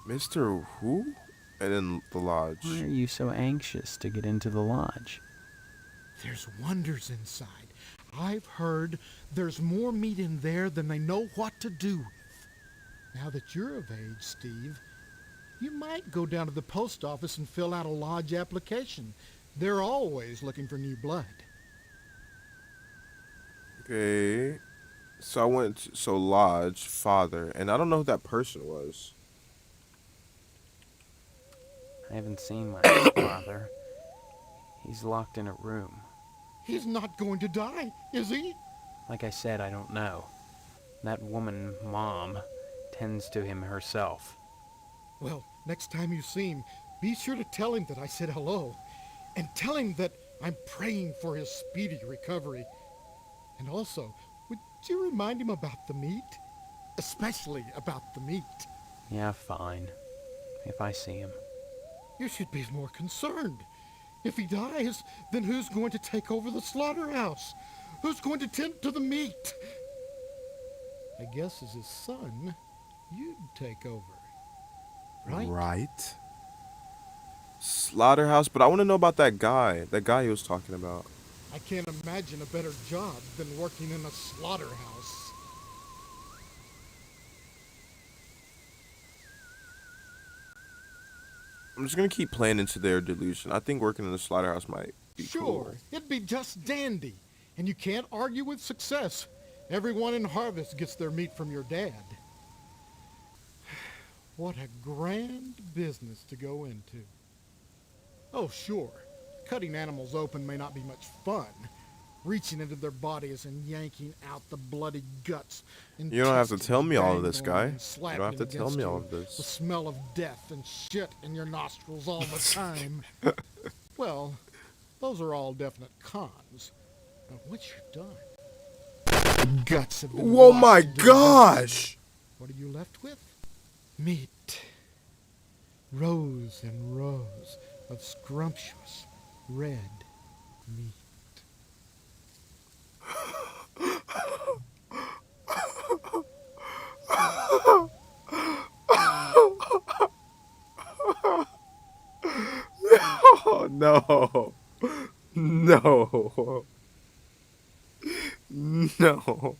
Mr. Who? And then the lodge. Why are you so anxious to get into the lodge? There's wonders inside. I've heard there's more meat in there than they know what to do with. Now that you're of age, Steve, you might go down to the post office and fill out a lodge application. They're always looking for new blood. Okay. So I went so lodge, father, and I don't know who that person was. I haven't seen my father. He's locked in a room. He's not going to die, is he? Like I said, I don't know. That woman, Mom, tends to him herself. Well, next time you see him, be sure to tell him that I said hello. And tell him that I'm praying for his speedy recovery. And also, would you remind him about the meat? Especially about the meat. Yeah, fine. If I see him. You should be more concerned. If he dies, then who's going to take over the slaughterhouse? Who's going to tend to the meat? I guess as his son, you'd take over. Right? Right. Slaughterhouse, but I want to know about that guy. That guy he was talking about. I can't imagine a better job than working in a slaughterhouse. I'm just gonna keep playing into their delusion. I think working in the slaughterhouse might be Sure, cool. it'd be just dandy. And you can't argue with success. Everyone in Harvest gets their meat from your dad. What a grand business to go into. Oh, sure. Cutting animals open may not be much fun. Reaching into their bodies and yanking out the bloody guts. You don't have to tell me all of this, guy. You You don't have to tell me all of The this. smell of death and shit in your nostrils all the time. Well, those are all definite cons. But once you're done, guts have been Oh my washed into the gosh! what are you left with? Meat. Rows and rows of scrumptious red meat. Oh, no. No. No.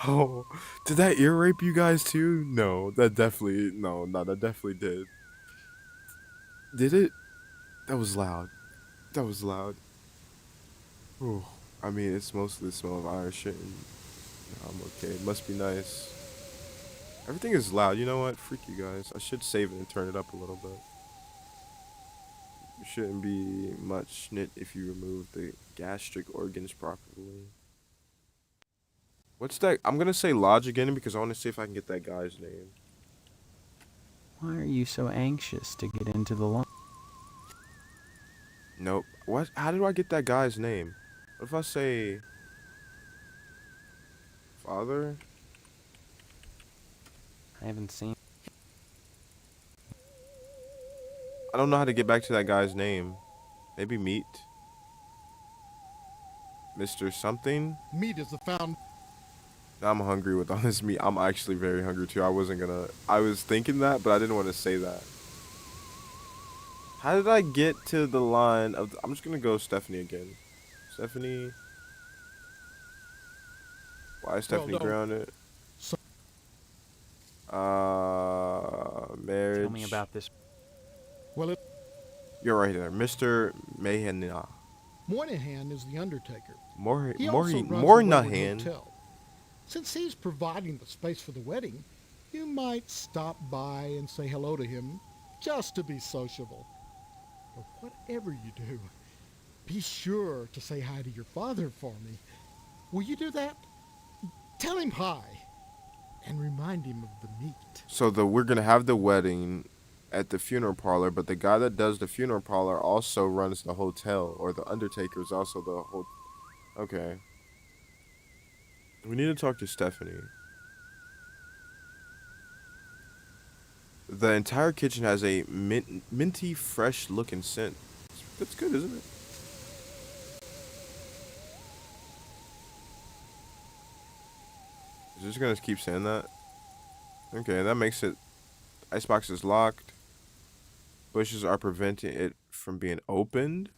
Oh, did that ear rape you guys too? No, that definitely, no, that definitely did. Did it? That was loud. That was loud. Ooh, I mean, it's mostly the smell of iron shit, and I'm okay. It must be nice. Everything is loud. You know what? Freak you guys. I should save it and turn it up a little bit. It shouldn't be much nit if you remove the gastric organs properly. What's that? I'm gonna say Lodge again because I want to see if I can get that guy's name. Why are you so anxious to get into the line? Nope. What? How do I get that guy's name? What if I say father? I haven't seen. I don't know how to get back to that guy's name. Maybe Meat? Mr. Something? Meat is the found. I'm hungry with all this meat. I'm actually very hungry too. I was thinking that, but I didn't want to say that. How did I get to the line of, I'm just gonna go Stephanie again. Stephanie. Why is Stephanie no. grounded? Marriage. Tell me about this. Well, You're right there. Mr. Mayhena. Moynihan is the undertaker. He also runs the Moynihan. Wentworth Hotel. Since he's providing the space for the wedding, you might stop by and say hello to him, just to be sociable. But whatever you do, be sure to say hi to your father for me. Will you do that? Tell him hi, and remind him of the meat. So we're gonna have the wedding at the funeral parlor, but the guy that does the funeral parlor also runs the hotel, or the undertaker is also the whole. Okay. We need to talk to Stephanie. The entire kitchen has a minty, fresh looking scent. That's good, isn't it? Is it just gonna keep saying that? Okay, that makes it. Icebox is locked. Bushes are preventing it from being opened.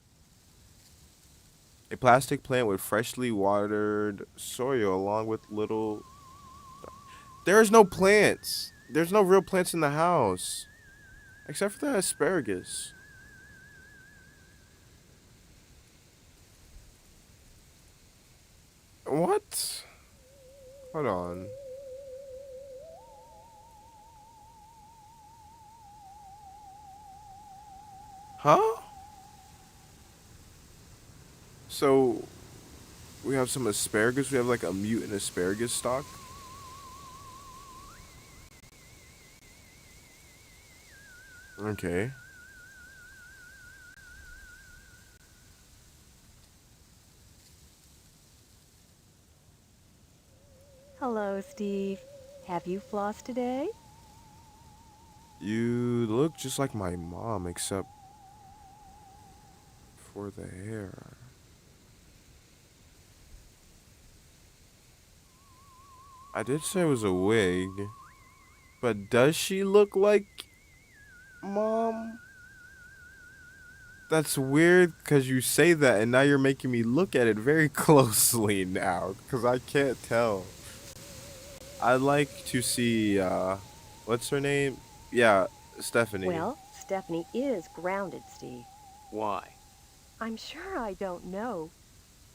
A plastic plant with freshly watered soil along with little... There's no plants. There's no real plants in the house. Except for the asparagus. What? Hold on. Huh? So we have some asparagus. We have like a mutant asparagus stock. Okay. Hello, Steve. Have you flossed today? You look just like my mom, except for the hair. I did say it was a wig, but does she look like mom? That's weird because you say that and now you're making me look at it very closely now because I can't tell. I'd like to see, what's her name? Yeah, Stephanie. Well, Stephanie is grounded, Steve. Why? I'm sure I don't know.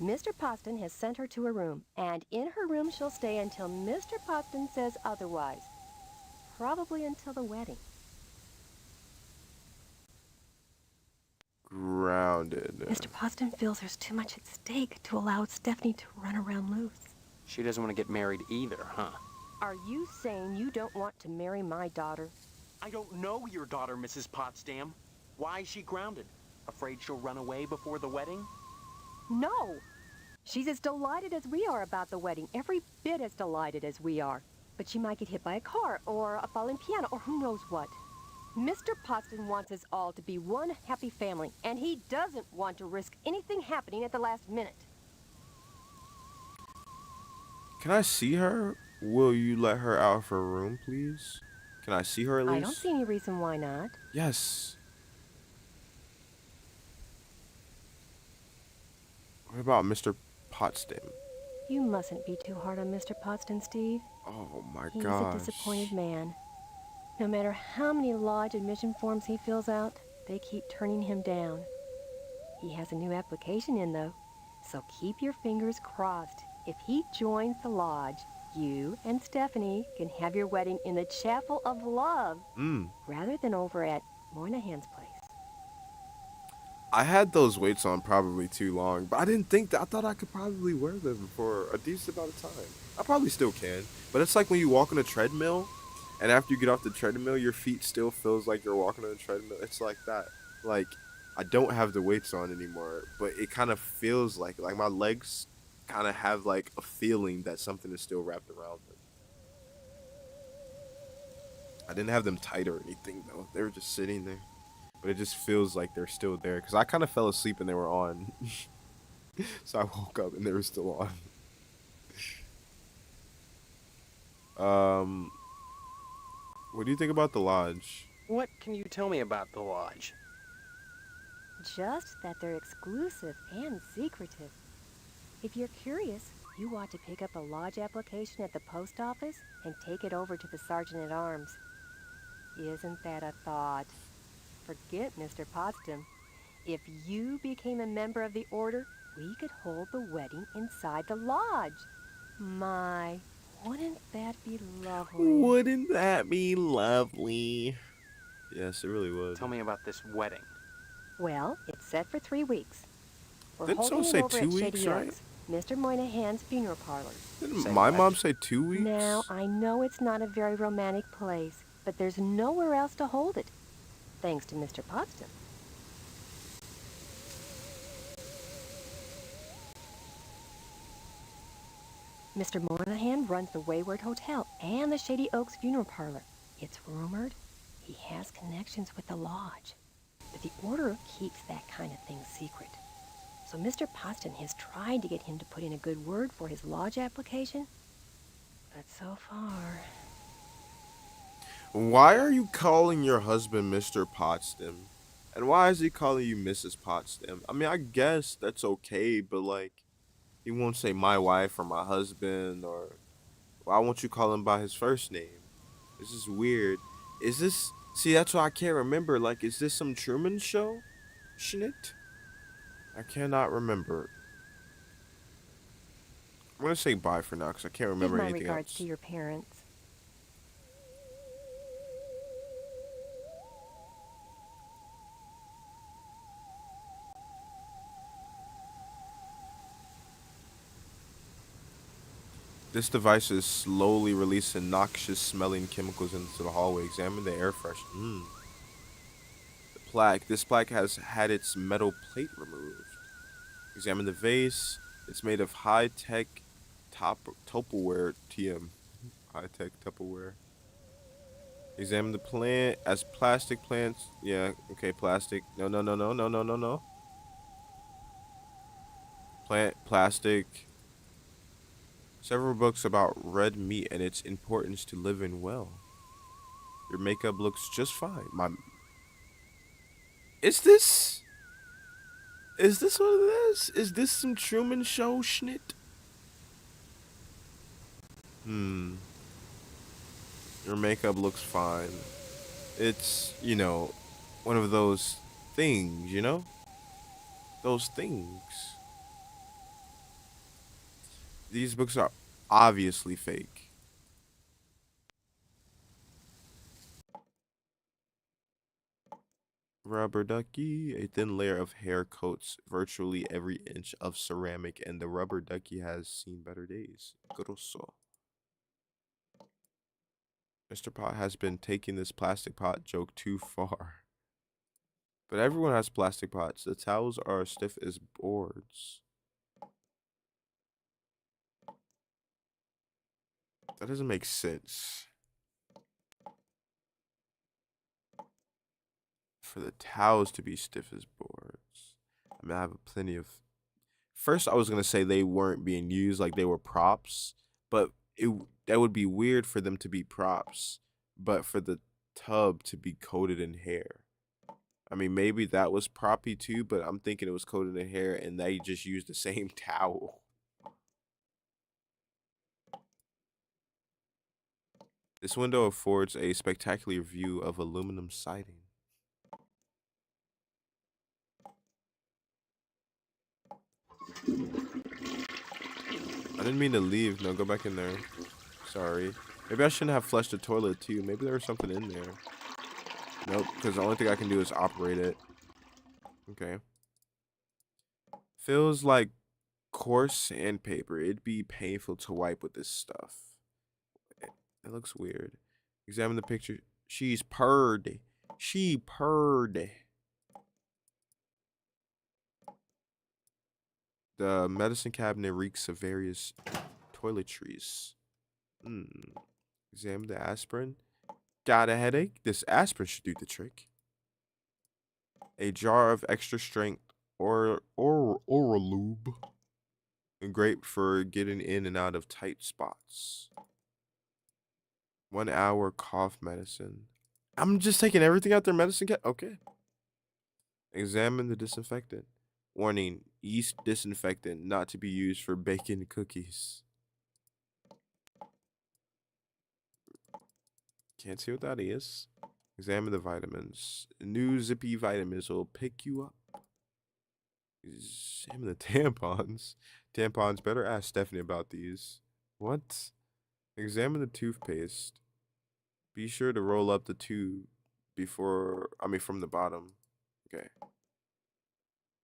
Mr. Poston has sent her to her room, and in her room she'll stay until Mr. Poston says otherwise. Probably until the wedding. Grounded. Mr. Poston feels there's too much at stake to allow Stephanie to run around loose. She doesn't want to get married either, huh? Are you saying you don't want to marry my daughter? I don't know your daughter, Mrs. Potsdam. Why is she grounded? Afraid she'll run away before the wedding? No! She's as delighted as we are about the wedding, every bit as delighted as we are. But she might get hit by a car, or a falling piano, or who knows what. Mr. Poston wants us all to be one happy family, and he doesn't want to risk anything happening at the last minute. Can I see her? Will you let her out of her room, please? Can I see her at least? I don't see any reason why not. Yes. What about Mr. Potsdam? You mustn't be too hard on Mr. Poston, Steve. Oh my He's gosh. a disappointed man. No matter how many lodge admission forms he fills out, they keep turning him down. He has a new application in, though, so keep your fingers crossed. If he joins the lodge, you and Stephanie can have your wedding in the Chapel of Love, rather than over at Moynihan's place. I had those weights on probably too long, but I didn't think that. I thought I could probably wear them for a decent amount of time. I probably still can, but it's like when you walk on a treadmill, and after you get off the treadmill, your feet still feels like you're walking on a treadmill. It's like that. Like, I don't have the weights on anymore, but it kind of feels like my legs kind of have like a feeling that something is still wrapped around them. I didn't have them tight or anything though. They were just sitting there. But it just feels like they're still there because I kind of fell asleep and they were on. So I woke up and they were still on. What do you think about the lodge? What can you tell me about the lodge? Just that they're exclusive and secretive. If you're curious, you ought to pick up a lodge application at the post office and take it over to the sergeant-at-arms. Isn't that a thought? Forget Mr. Potsdam. If you became a member of the order, we could hold the wedding inside the lodge. My, wouldn't that be lovely? Wouldn't that be lovely? Yes, it really would. Tell me about this wedding. Well, it's set for 3 weeks. We're Didn't holding someone it say over 2 at weeks, Shady right? Oaks, Mr. Moynihan's funeral parlor. Didn't Say my what? mom say 2 weeks? Now, I know it's not a very romantic place, but there's nowhere else to hold it, thanks to Mr. Potsdam. Mr. Moynihan runs the Wayward Hotel and the Shady Oaks funeral parlor. It's rumored he has connections with the lodge, but the order keeps that kind of thing secret. So Mr. Poston has tried to get him to put in a good word for his lodge application, but so far... Why are you calling your husband Mr. Potsdam? And why is he calling you Mrs. Potsdam? I mean, I guess that's okay, but like, he won't say my wife or my husband, or why won't you call him by his first name? This is weird. Is this... See, that's why I can't remember. Like, is this some Truman Show? Schnit? I cannot remember. I'm gonna say bye for now because I can't remember Give my anything regards else. to your parents. This device is slowly releasing noxious smelling chemicals into the hallway. Examine the air fresh. The plaque. This plaque has had its metal plate removed. Examine the vase. It's made of high-tech Tupperware TM. High-tech Tupperware. Examine the plant as plastic plants. Yeah, okay, plastic. No, no, no, no, no, no, no, no. Plant, plastic. Several books about red meat and its importance to living well. Your makeup looks just fine. Is this? Is this what it is? Is this some Truman Show schnit? Hmm. Your makeup looks fine. It's, one of those things, Those things. These books are obviously fake. Rubber ducky. A thin layer of hair coats virtually every inch of ceramic, and the rubber ducky has seen better days. Grosso. Mr. Pot has been taking this plastic pot joke too far. But everyone has plastic pots. The towels are as stiff as boards. That doesn't make sense. For the towels to be stiff as boards. I mean, I have plenty of. First, I was gonna say they weren't being used, like they were props, but that would be weird for them to be props, but for the tub to be coated in hair. I mean, maybe that was proppy too, but I'm thinking it was coated in hair and they just used the same towel. This window affords a spectacular view of aluminum siding. I didn't mean to leave. No, go back in there. Sorry. Maybe I shouldn't have flushed the toilet too. Maybe there was something in there. Nope, because the only thing I can do is operate it. Okay. Feels like coarse sandpaper. It'd be painful to wipe with this stuff. It looks weird. Examine the picture. She's purred. She purred. The medicine cabinet reeks of various toiletries. Examine the aspirin. Got a headache? This aspirin should do the trick. A jar of extra strength oral lube. Great for getting in and out of tight spots. 1 hour cough medicine. I'm just taking everything out their medicine kit. Okay. Examine the disinfectant. Warning, yeast disinfectant not to be used for baking cookies. Can't see what that is. Examine the vitamins. New zippy vitamins will pick you up. Examine the tampons. Tampons, better ask Stephanie about these. What? Examine the toothpaste. Be sure to roll up the tube from the bottom. Okay.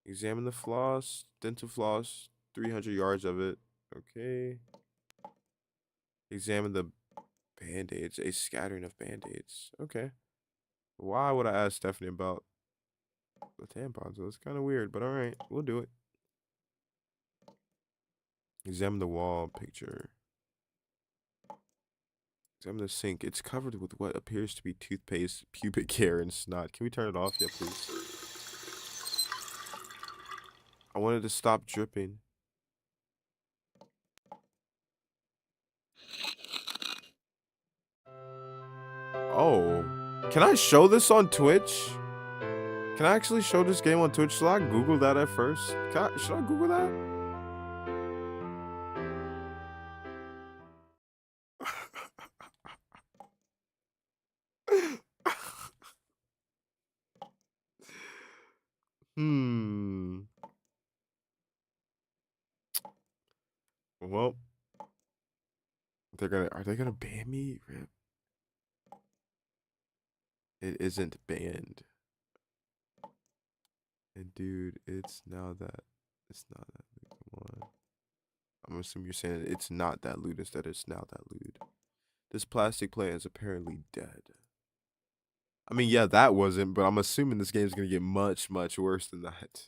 Examine the floss. Dental floss. 300 yards of it. Okay. Examine the band-aids. A scattering of band-aids. Okay. Why would I ask Stephanie about the tampons? Well, it's kind of weird, but alright. We'll do it. Examine the wall picture. Examine the sink. It's covered with what appears to be toothpaste, pubic hair, and snot. Can we turn it off? Yeah, please. I wanted to stop dripping. Oh. Can I show this on Twitch? Can I actually show this game on Twitch? Should I Google that at first? Should I Google that? Hmm. Well, are they gonna ban me? Rip. It isn't banned. And dude, it's not that. Come on. I'm assuming you're saying it's not that lewd instead it's now that lewd. This plastic plant is apparently dead. I mean, yeah, that wasn't, but I'm assuming this game's gonna get much, much worse than that.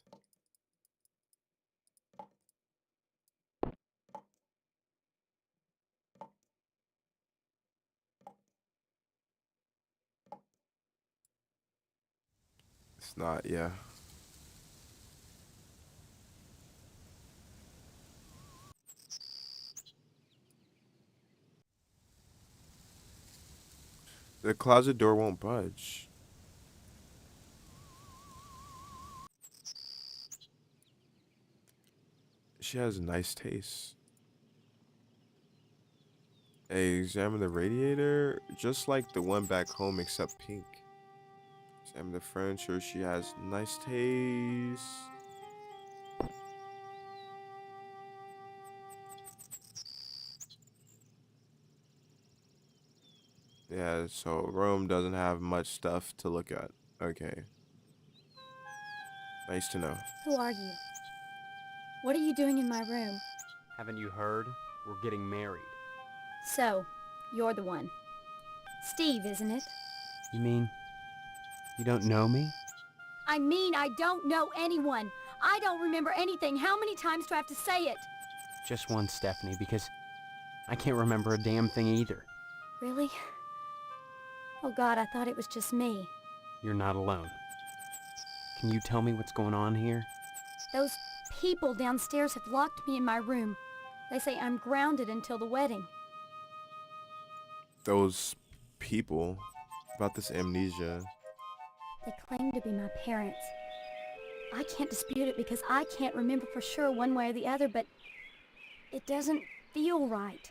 It's not, yeah. The closet door won't budge. She has nice taste. Hey, examine the radiator, just like the one back home except pink. Examine the furniture, she has nice taste. Yeah, so Rome doesn't have much stuff to look at. Okay. Nice to know. Who are you? What are you doing in my room? Haven't you heard? We're getting married. So, you're the one. Steve, isn't it? You mean you don't know me? I mean, I don't know anyone. I don't remember anything. How many times do I have to say it? Just one, Stephanie, because I can't remember a damn thing either. Really? Oh God, I thought it was just me. You're not alone. Can you tell me what's going on here? Those people downstairs have locked me in my room. They say I'm grounded until the wedding. Those people about this amnesia. They claim to be my parents. I can't dispute it because I can't remember for sure one way or the other, but it doesn't feel right.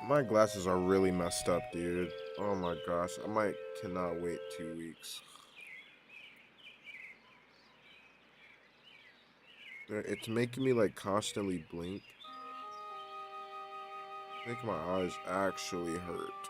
My glasses are really messed up, dude. Oh my gosh, cannot wait 2 weeks. It's making me like constantly blink. Making my eyes actually hurt.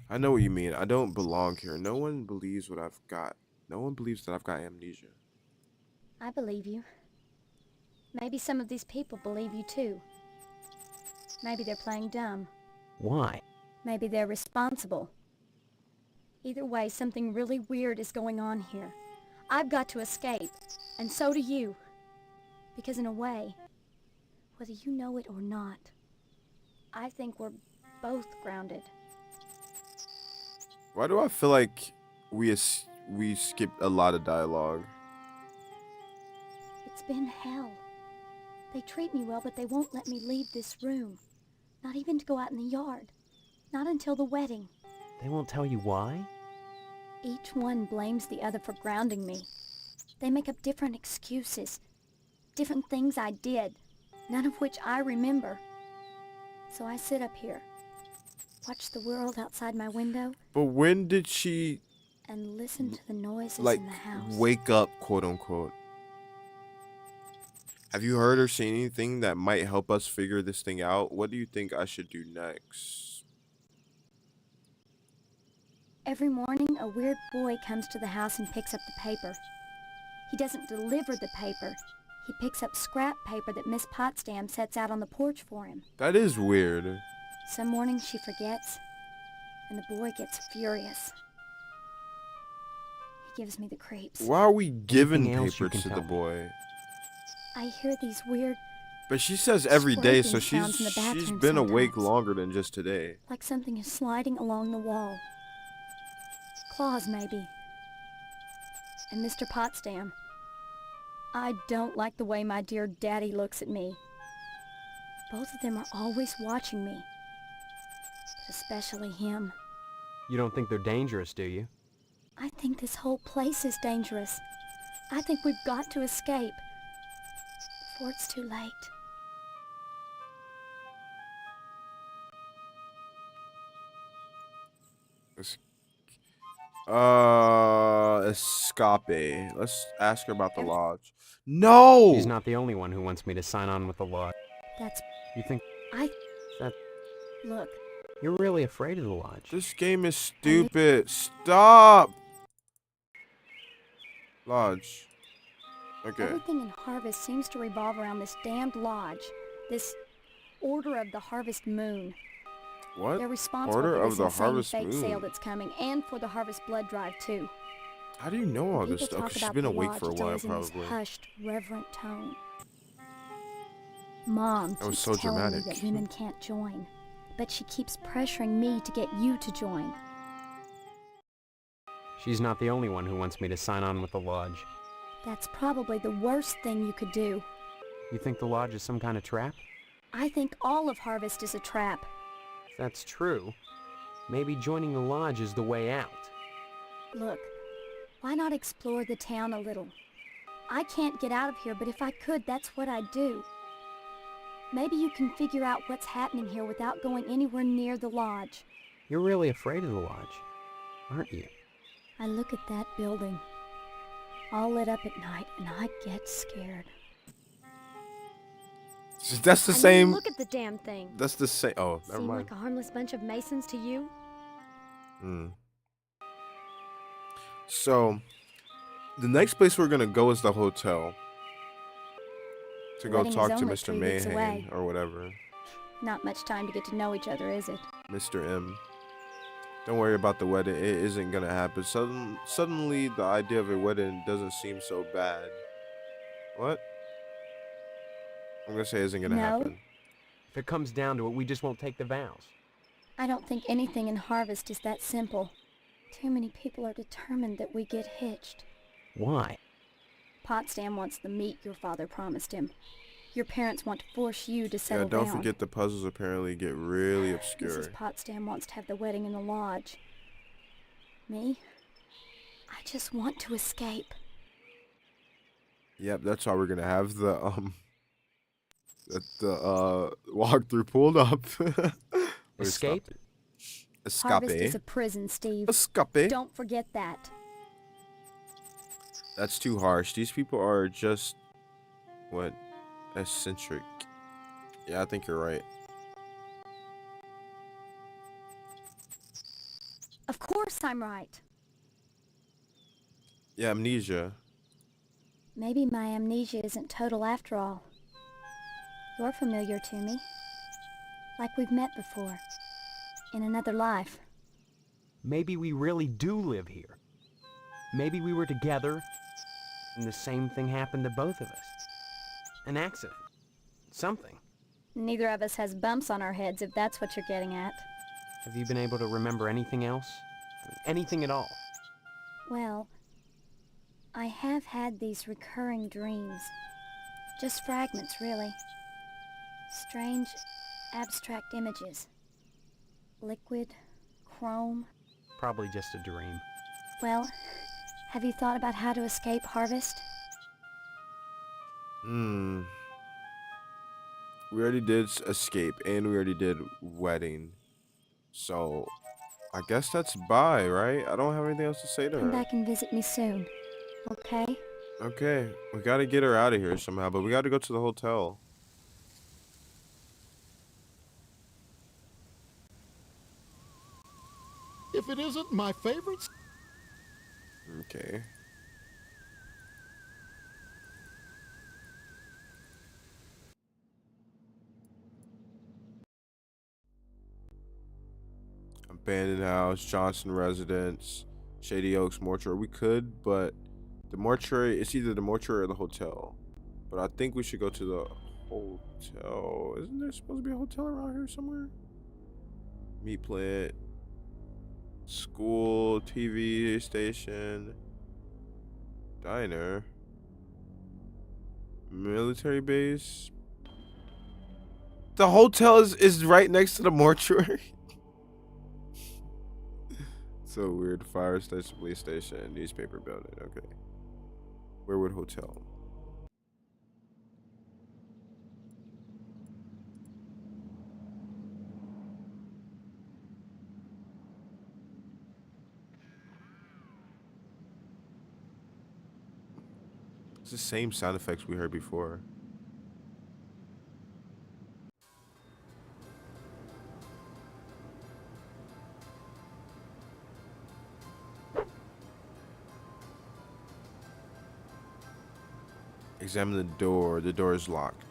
I know what you mean. I don't belong here. No one believes what I've got. No one believes that I've got amnesia. I believe you. Maybe some of these people believe you too. Maybe they're playing dumb. Why? Maybe they're responsible. Either way, something really weird is going on here. I've got to escape, and so do you. Because in a way, whether you know it or not, I think we're both grounded. Why do I feel like we skipped a lot of dialogue? It's been hell. They treat me well, but they won't let me leave this room. Not even to go out in the yard. Not until the wedding. They won't tell you why? Each one blames the other for grounding me. They make up different excuses. Different things I did. None of which I remember. So I sit up here. Watch the world outside my window. But when did she, and listen to the noises like, in the house. wake up, quote unquote? Have you heard or seen anything that might help us figure this thing out? What do you think I should do next? Every morning, a weird boy comes to the house and picks up the paper. He doesn't deliver the paper. He picks up scrap paper that Miss Potsdam sets out on the porch for him. That is weird. Some mornings she forgets, and the boy gets furious. He gives me the creeps. Why are we giving Anything else you paper can to the tell me? boy? I hear these weird, But she says every day, so scraping sounds in the she's bathroom been awake sometimes. longer than just today. like something is sliding along the wall. Claws, maybe. And Mr. Potsdam. I don't like the way my dear daddy looks at me. Both of them are always watching me. But especially him. You don't think they're dangerous, do you? I think this whole place is dangerous. I think we've got to escape. Before it's too late. Escape. Let's ask her about the Every- lodge. She's No! not the only one who wants me to sign on with the lodge. That's... You think I... that Look, you're really afraid of the lodge? This game is stupid. Stop! Lodge. Okay. everything in Harvest seems to revolve around this damned lodge. This Order of the Harvest Moon. What? They're responsible Order for of this the insane Harvest fake sale Moon. that's coming, and for the Harvest Blood Drive, too. How do you know all When this people stuff? talk 'Cause she's about been the awake lodge, for a it's while, always in this probably. hushed, reverent tone. Mom That was keeps so telling dramatic. me that women can't join, but she keeps pressuring me to get you to join. She's not the only one who wants me to sign on with the lodge. That's probably the worst thing you could do. You think the lodge is some kind of trap? I think all of Harvest is a trap. If that's true, maybe joining the lodge is the way out. Look, why not explore the town a little? I can't get out of here, but if I could, that's what I'd do. Maybe you can figure out what's happening here without going anywhere near the lodge. You're really afraid of the lodge, aren't you? I look at that building, all lit up at night, and I get scared. That's the I mean, same. look at the damn thing. That's the same. Oh, never Seem mind. like a harmless bunch of Masons to you? So, the next place we're gonna go is the hotel. To The go wedding is talk to only Mr. 3 weeks Mayhem away. or whatever. Not much time to get to know each other, is it? Mr. M. Don't worry about the wedding. It isn't gonna happen. Suddenly, the idea of a wedding doesn't seem so bad. What? I'm gonna say it isn't gonna No. happen. If it comes down to it, we just won't take the vows. I don't think anything in Harvest is that simple. Too many people are determined that we get hitched. Why? Potsdam wants the meat your father promised him. Your parents want to force you to settle Yeah, don't down. forget the puzzles apparently get really obscure. Mrs. Potsdam wants to have the wedding in the lodge. Me? I just want to escape. Yep, that's why we're gonna have the walkthrough pulled up. Wait, stop Escape? it. Harvest is Escape. a prison, Steve. Escape. Don't forget that. That's too harsh. These people are just what? Eccentric. Yeah, I think you're right. Of course I'm right. Yeah, amnesia. Maybe my amnesia isn't total after all. You're familiar to me. Like we've met before. In another life. Maybe we really do live here. Maybe we were together, and the same thing happened to both of us. An accident. Something. Neither of us has bumps on our heads, if that's what you're getting at. Have you been able to remember anything else? I mean, anything at all? Well, I have had these recurring dreams. Just fragments, really. Strange, abstract images. Liquid, chrome. Probably just a dream. Well, have you thought about how to escape Harvest? We already did escape, and we already did wedding. So, I guess that's bye, right? I don't have anything else to say to Come her. back and visit me soon, okay? Okay, we gotta get her out of here somehow, but we gotta go to the hotel. If it isn't my favorite... Okay. Abandoned house, Johnson residence, Shady Oaks mortuary. We could, but the mortuary, it's either the mortuary or the hotel. But I think we should go to the hotel. Isn't there supposed to be a hotel around here somewhere? Meat plant, school, TV station, diner, military base. The hotel is right next to the mortuary. So weird. Fire station, police station, newspaper building. Okay. Wherewood Hotel. It's the same sound effects we heard before. Examine the door. The door is locked.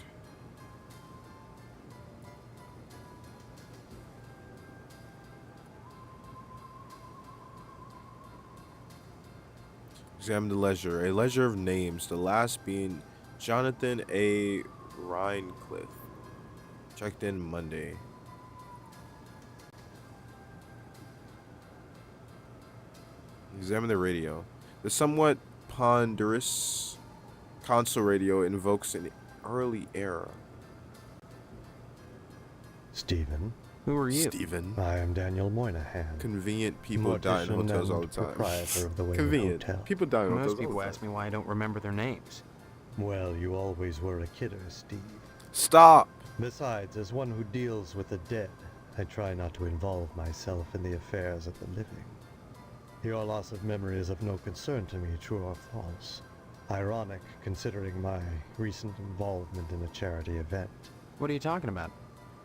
Examine the ledger. A ledger of names. The last being Jonathan A. Rhinecliffe. Checked in Monday. Examine the radio. The somewhat ponderous console radio invokes an early era. Stephen, Who are you? Stephen. I am Daniel Moynihan. Convenient. People die in mortician hotels all the and time. proprietor of the Wayward Convenient. Hotel. People die in hotels Most all the people time. ask me why I don't remember their names. Well, you always were a kidder, Steve. Stop. Besides, as one who deals with the dead, I try not to involve myself in the affairs of the living. Your loss of memory is of no concern to me, true or false. Ironic, considering my recent involvement in a charity event. What are you talking about?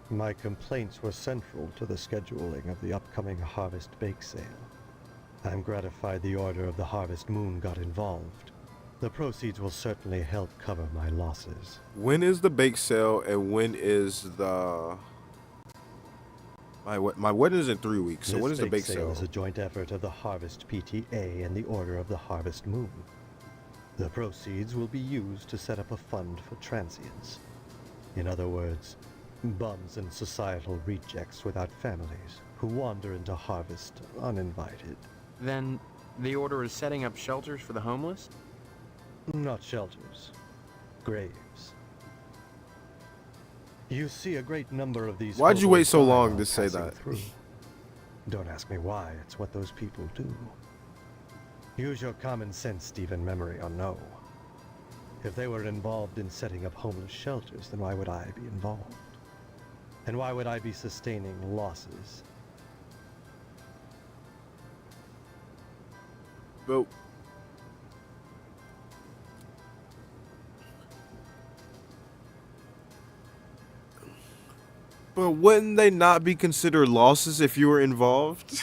My complaints were central to the scheduling of the upcoming Harvest Bake Sale. I'm gratified the Order of the Harvest Moon got involved. The proceeds will certainly help cover my losses. When is the bake sale and when is the my wedding is in 3 weeks? So This when is the bake sale sale? is a joint effort of the Harvest PTA and the Order of the Harvest Moon. The proceeds will be used to set up a fund for transients. In other words, bums and societal rejects without families who wander into Harvest uninvited. Then the Order is setting up shelters for the homeless? Not shelters, graves. You see a great number of these. Why'd you wait so hobos die long while to say passing that? through. Don't ask me why, it's what those people do. Use your common sense, Stephen, memory or no. If they were involved in setting up homeless shelters, then why would I be involved? And why would I be sustaining losses? But wouldn't they not be considered losses if you were involved?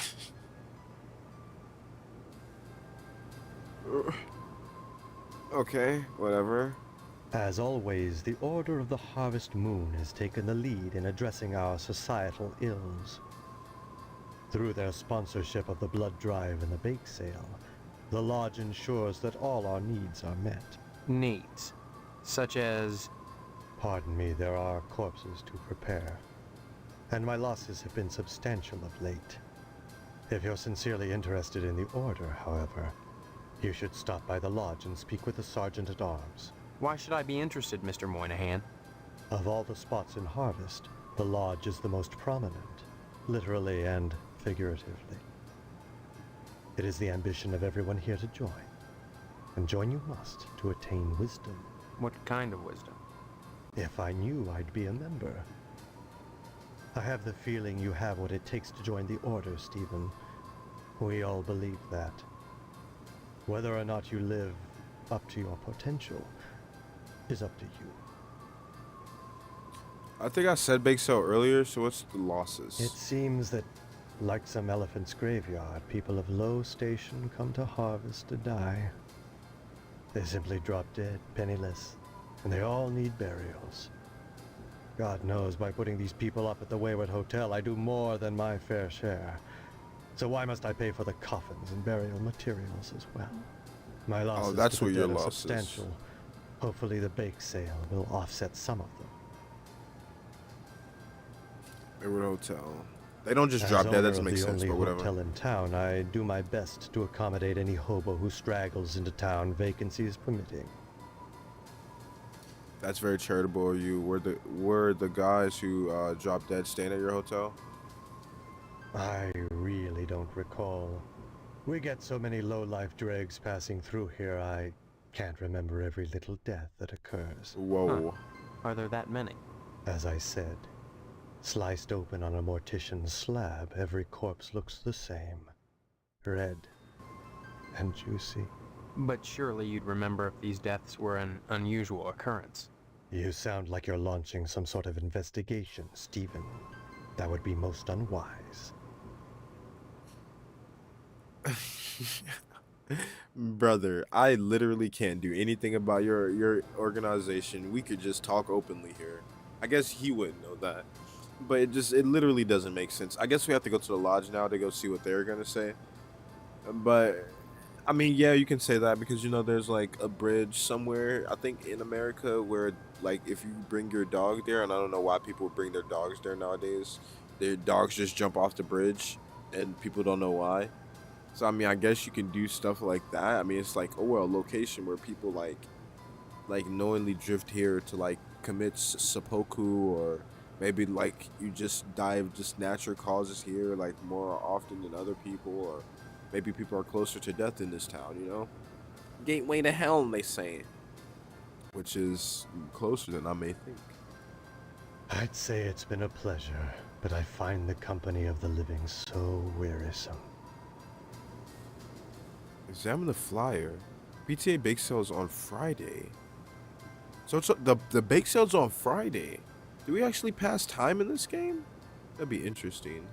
Okay, whatever. As always, the Order of the Harvest Moon has taken the lead in addressing our societal ills. Through their sponsorship of the blood drive and the bake sale, the lodge ensures that all our needs are met. Needs. Such as... Pardon me, there are corpses to prepare. And my losses have been substantial of late. If you're sincerely interested in the Order, however, you should stop by the lodge and speak with the Sergeant-at-Arms. Why should I be interested, Mr. Moynihan? Of all the spots in Harvest, the lodge is the most prominent, literally and figuratively. It is the ambition of everyone here to join. And join you must to attain wisdom. What kind of wisdom? If I knew, I'd be a member. I have the feeling you have what it takes to join the Order, Stephen. We all believe that. Whether or not you live up to your potential is up to you. I think I said bake sale earlier, so what's the losses? It seems that, like some elephant's graveyard, people of low station come to Harvest to die. They simply drop dead, penniless, and they all need burials. God knows, by putting these people up at the Wayward Hotel, I do more than my fair share. So why must I pay for the coffins and burial materials as well? My losses that's to what the your dead are loss is. substantial. Hopefully the bake sale will offset some of them. Wayward Hotel. They don't just As drop dead, that owner doesn't of make the sense, only but whatever. hotel in town, I do my best to accommodate any hobo who straggles into town, vacancies permitting. That's very charitable of you. Were the guys who dropped dead staying at your hotel? I really don't recall. We get so many low-life dregs passing through here, I can't remember every little death that occurs. Whoa. Are there that many? As I said, sliced open on a mortician's slab, every corpse looks the same. Red and juicy. But surely you'd remember if these deaths were an unusual occurrence. You sound like you're launching some sort of investigation, Stephen. That would be most unwise. Brother, I literally can't do anything about your organization. We could just talk openly here. I guess he wouldn't know that. But it literally doesn't make sense. I guess we have to go to the lodge now to go see what they're gonna say. But I mean, yeah, you can say that because there's like a bridge somewhere, I think in America, where like if you bring your dog there, and I don't know why people bring their dogs there nowadays. Their dogs just jump off the bridge and people don't know why. So I mean, I guess you can do stuff like that. I mean, it's like, oh well, location where people like knowingly drift here to like commit seppuku, or maybe like you just die of just natural causes here like more often than other people, or maybe people are closer to death in this town. Gateway to hell, they say, which is closer than I may think. I'd say it's been a pleasure, but I find the company of the living so wearisome. Examine the flyer. PTA bake sale's on Friday. So it's the bake sale's on Friday. Do we actually pass time in this game? That'd be interesting.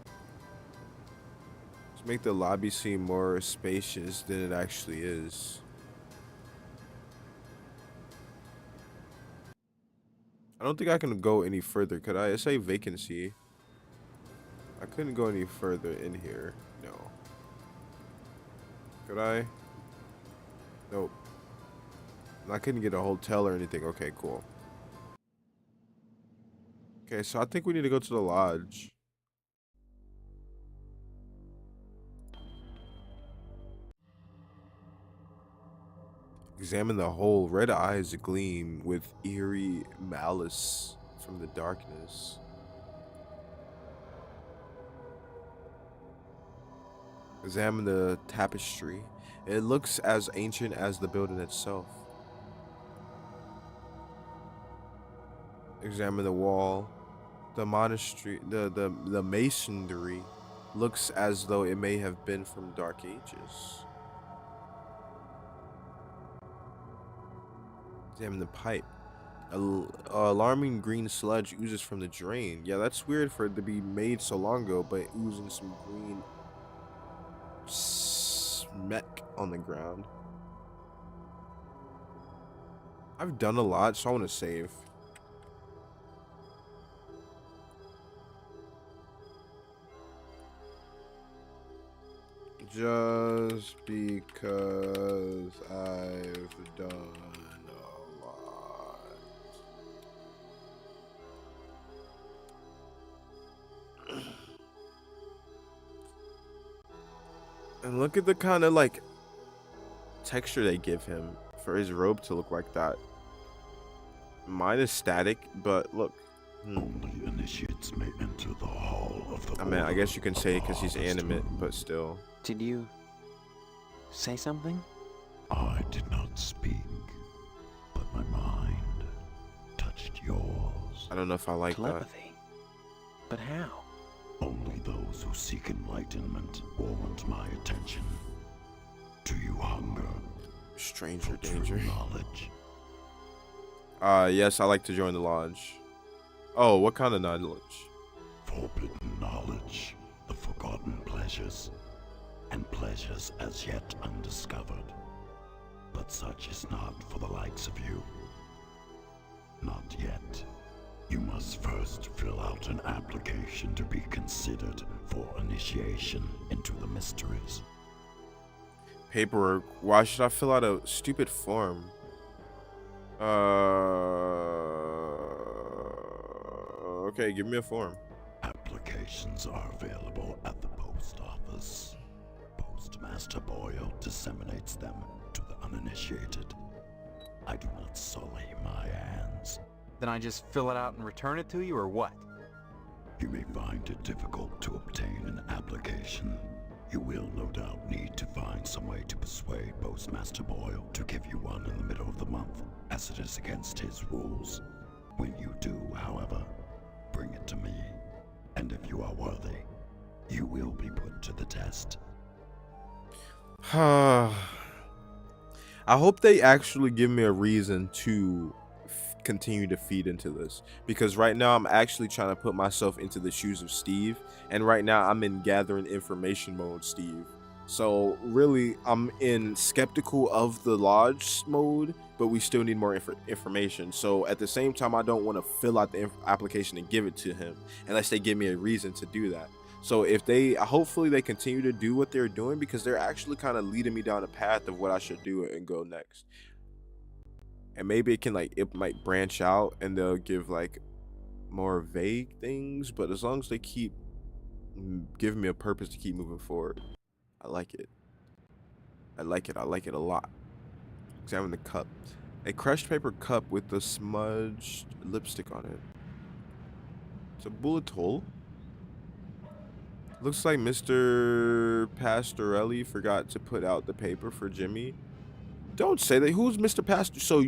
Let's make the lobby seem more spacious than it actually is. I don't think I can go any further, could I? It say vacancy. I couldn't go any further in here. No. Could I? Nope. I couldn't get a hotel or anything. Okay, cool. Okay, so I think we need to go to the lodge. Examine the hole. Red eyes gleam with eerie malice from the darkness. Examine the tapestry. It looks as ancient as the building itself. Examine the wall. The monastery, the masonry looks as though it may have been from Dark Ages. Examine the pipe. Alarming green sludge oozes from the drain. Yeah, that's weird for it to be made so long ago, but oozing some green smeck on the ground. I've done a lot, so I want to save. Just because I've done a lot. And look at the kind of like texture they give him for his robe to look like that. Mine is static, but look. Only initiates may enter the hall of the I mean, I guess you can say it because he's animate, but still. Did you say something? I did not speak, but my mind touched yours. I don't know if I like Telepathy. But how? Only those who seek enlightenment warrant my attention. Do you hunger that. Stranger for danger. true knowledge? Yes, I like to join the lodge. Oh, what kind of knowledge? Forbidden knowledge, the forgotten pleasures, and pleasures as yet undiscovered. But such is not for the likes of you. Not yet. You must first fill out an application to be considered for initiation into the mysteries. Paperwork. Why should I fill out a stupid form? Okay, give me a form. Applications are available at the post office. Postmaster Boyle disseminates them to the uninitiated. I do not sully my hands. Then I just fill it out and return it to you, or what? You may find it difficult to obtain an application. You will no doubt need to find some way to persuade Postmaster Boyle to give you one in the middle of the month, as it is against his rules. When you do, however, bring it to me, and if you are worthy, you will be put to the test. I hope they actually give me a reason to continue to feed into this, because right now I'm actually trying to put myself into the shoes of Steve, and right now I'm in gathering information mode, Steve. So really, I'm in skeptical of the lodge mode, but we still need more information. So at the same time, I don't want to fill out the application and give it to him unless they give me a reason to do that. So if they, hopefully they continue to do what they're doing, because they're actually kind of leading me down a path of what I should do and go next. And maybe it can, like, it might branch out and they'll give like more vague things, but as long as they keep giving me a purpose to keep moving forward, I like it. I like it a lot. Examine the cup. A crushed paper cup with the smudged lipstick on it. It's a bullet hole. Looks like Mr. Pastorelli forgot to put out the paper for Jimmy. Don't say that. Who's Mr. Pastor? So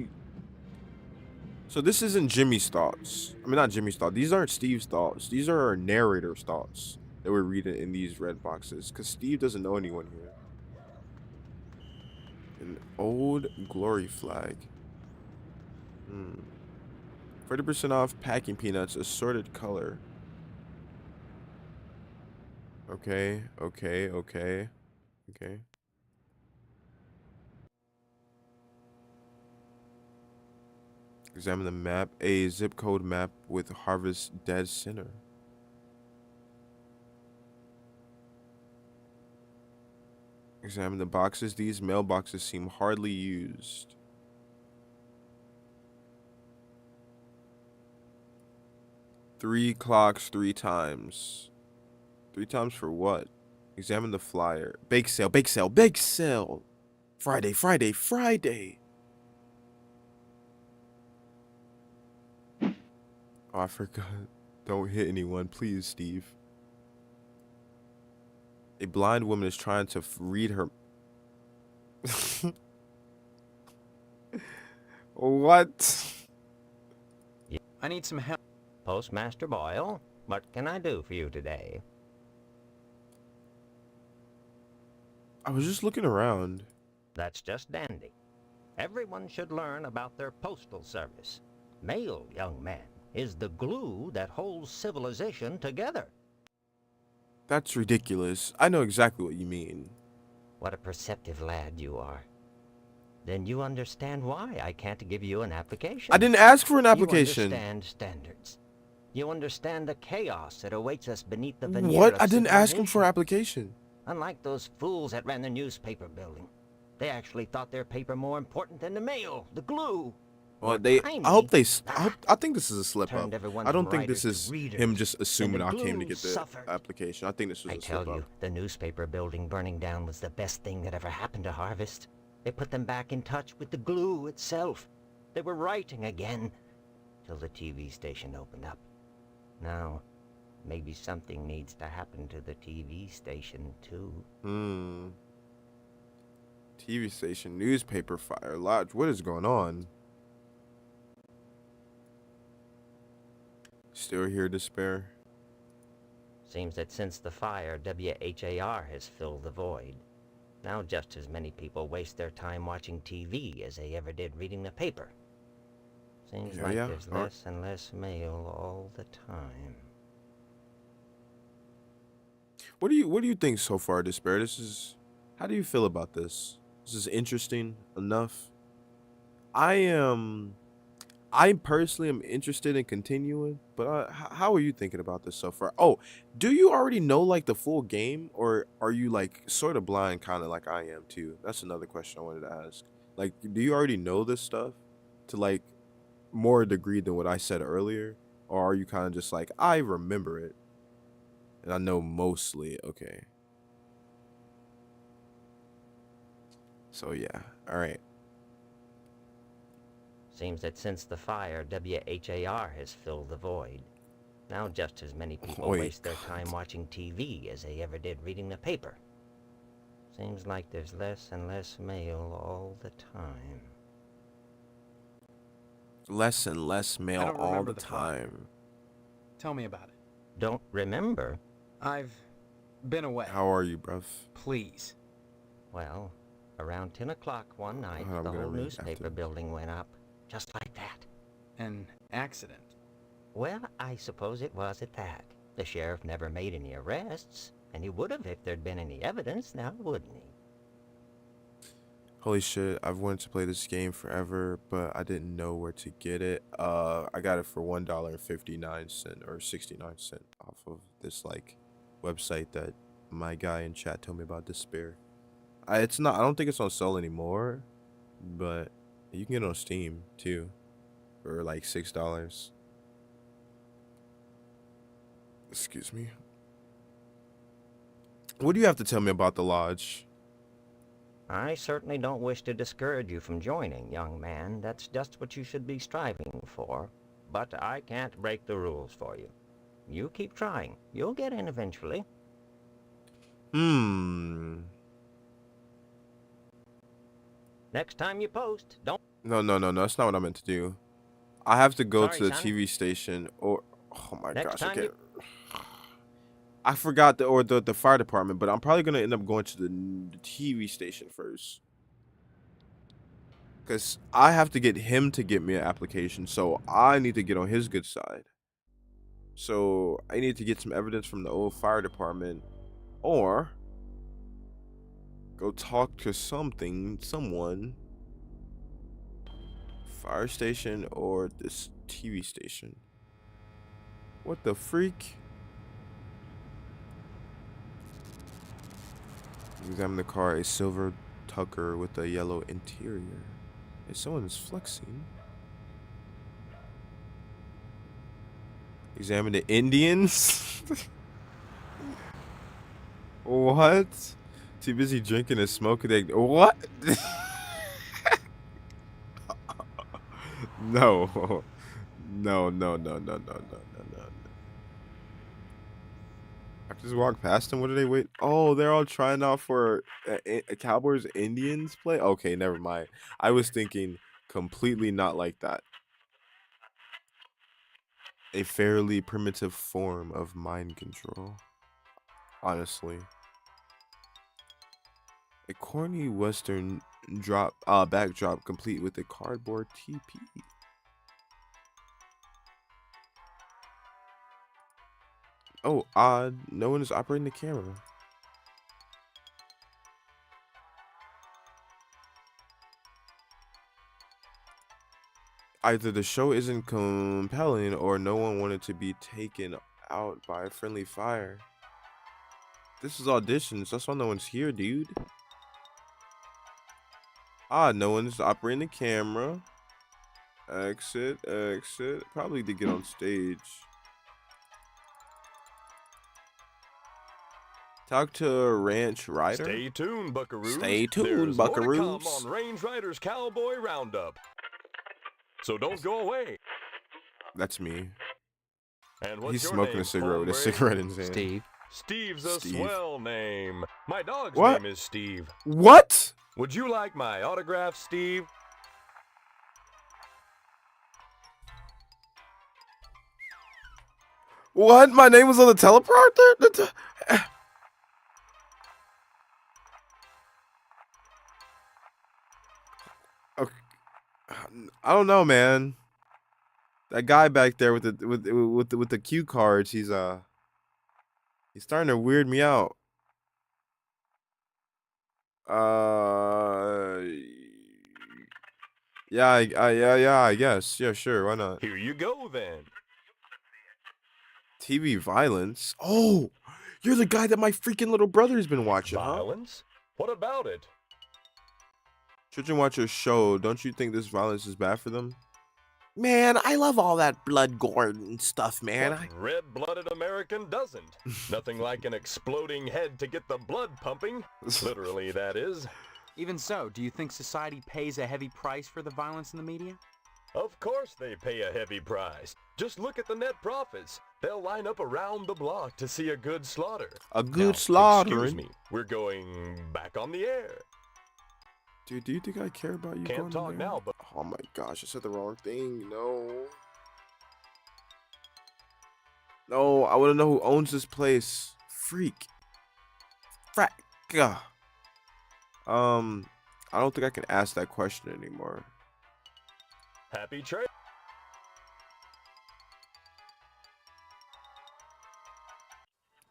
this isn't Jimmy's thoughts. I mean, not Jimmy's thoughts. These aren't Steve's thoughts. These are our narrator's thoughts that we're reading in these red boxes, because Steve doesn't know anyone here. An old glory flag. 40% off packing peanuts, assorted color. Okay. Examine the map. A zip code map with Harvest dead center. Examine the boxes. These mailboxes seem hardly used. Three clocks 3 times. 3 times for what? Examine the flyer. Bake sale. Friday. Oh, I forgot. Don't hit anyone, please, Steve. A blind woman is trying to read her. What? I need some help. Postmaster Boyle, what can I do for you today? I was just looking around. That's just dandy. Everyone should learn about their postal service. Mail, young man, is the glue that holds civilization together. That's ridiculous. I know exactly what you mean. What a perceptive lad you are. Then you understand why I can't give you an application. I didn't ask for an application. You understand standards. You understand the chaos that awaits us beneath the veneer What? of I didn't ask him for an civilization. application. Unlike those fools that ran the newspaper building. They actually thought their paper more important than the mail, the glue. Well, I think this is a slip up. I don't think this is him just assuming I came to get the application. I think this was a slip up. I tell you, the newspaper building burning down was the best thing that ever happened to Harvest. It put them back in touch with the glue itself. They were writing again, till the TV station opened up. Now, maybe something needs to happen to the TV station, too. TV station, newspaper, fire, lodge. What is going on? Still here, despair. Seems that since the fire, WHAR has filled the void. Now just as many people waste their time watching TV as they ever did reading the paper. Seems like there's less and less mail all the time. What do you think so far, despair? How do you feel about this? This is interesting enough. I personally am interested in continuing, but how are you thinking about this so far? Oh, do you already know like the full game, or are you like sort of blind, kind of like I am too? That's another question I wanted to ask. Like, do you already know this stuff to like more degree than what I said earlier, or are you kind of just like, I remember it and I know mostly? Okay. So yeah, all right. Seems that since the fire, WHAR has filled the void. Now just as many people waste their time watching TV as they ever did reading the paper. Seems like there's less and less mail all the time. Less and less mail all the time. Tell me about it. Don't remember? I've been away. How are you, bruv? Please. Well, Around 10 o'clock one night, I'm the gonna whole read newspaper after. building went up. Just like that. An accident. Well, I suppose it was at that. The sheriff never made any arrests, and he would have if there'd been any evidence, now wouldn't he? Holy shit, I've wanted to play this game forever, but I didn't know where to get it. I got it for $1.59 or 69 cents off of this like website that my guy in chat told me about, Despair. I don't think it's on sale anymore, but you can get it on Steam too for like $6. Excuse me. What do you have to tell me about the lodge? I certainly don't wish to discourage you from joining, young man. That's just what you should be striving for. But I can't break the rules for you. You keep trying. You'll get in eventually. Next time you post, don't... No, that's not what I meant to do. I have to go Sorry, to the son. TV station or... Oh my Next gosh, I time can't... I forgot the fire department, but I'm probably going to end up going to the TV station first. Because I have to get him to get me an application, so I need to get on his good side. So I need to get some evidence from the old fire department, or go talk to someone, fire station or this TV station. What the freak? Examine the car, a silver Tucker with a yellow interior. If someone is flexing. Examine the Indians? What? Too busy drinking and smoking. What? No. No. I just walked past them. What do they wait? Oh, they're all trying out for a Cowboys Indians play. Okay, never mind. I was thinking completely not like that. A fairly primitive form of mind control. Honestly. A corny western backdrop complete with a cardboard TP. Oh, odd. No one is operating the camera. Either the show isn't compelling or no one wanted to be taken out by a friendly fire. This is auditions. That's why no one's here, dude. No one's operating the camera. Exit. Probably to get on stage. Talk to a ranch rider. Stay tuned, buckaroos. Stay tuned, There's more to buckaroos. come on Range Riders Cowboy Roundup. So don't go away. That's me. And what's He's your smoking name, a cigarette with a hombre? cigarette in his hand. Steve. Steve's a Steve. swell name. My dog's What? name is Steve. What? Would you like my autograph, Steve? What? My name was on the teleprompter? Okay. I don't know, man. That guy back there with the cue cards, he's starting to weird me out. Yeah, I guess. Yeah, sure, why not? Here you go, then. TV violence? Oh, you're the guy that my freaking little brother's been watching, huh? Violence? What about it? Children watch your show. Don't you think this violence is bad for them? Man, I love all that blood, gore, and stuff, man. What red-blooded American doesn't? Nothing like an exploding head to get the blood pumping. Literally, that is. Even so, do you think society pays a heavy price for the violence in the media? Of course they pay a heavy price. Just look at the net profits. They'll line up around the block to see a good slaughter. A good Now, slaughtering? Excuse me, we're going back on the air. Dude, do you think I care about you? Can't going talk in there? now, but... Oh my gosh, I said the wrong thing. No, I want to know who owns this place. Freak. Frack. I don't think I can ask that question anymore. Happy trade.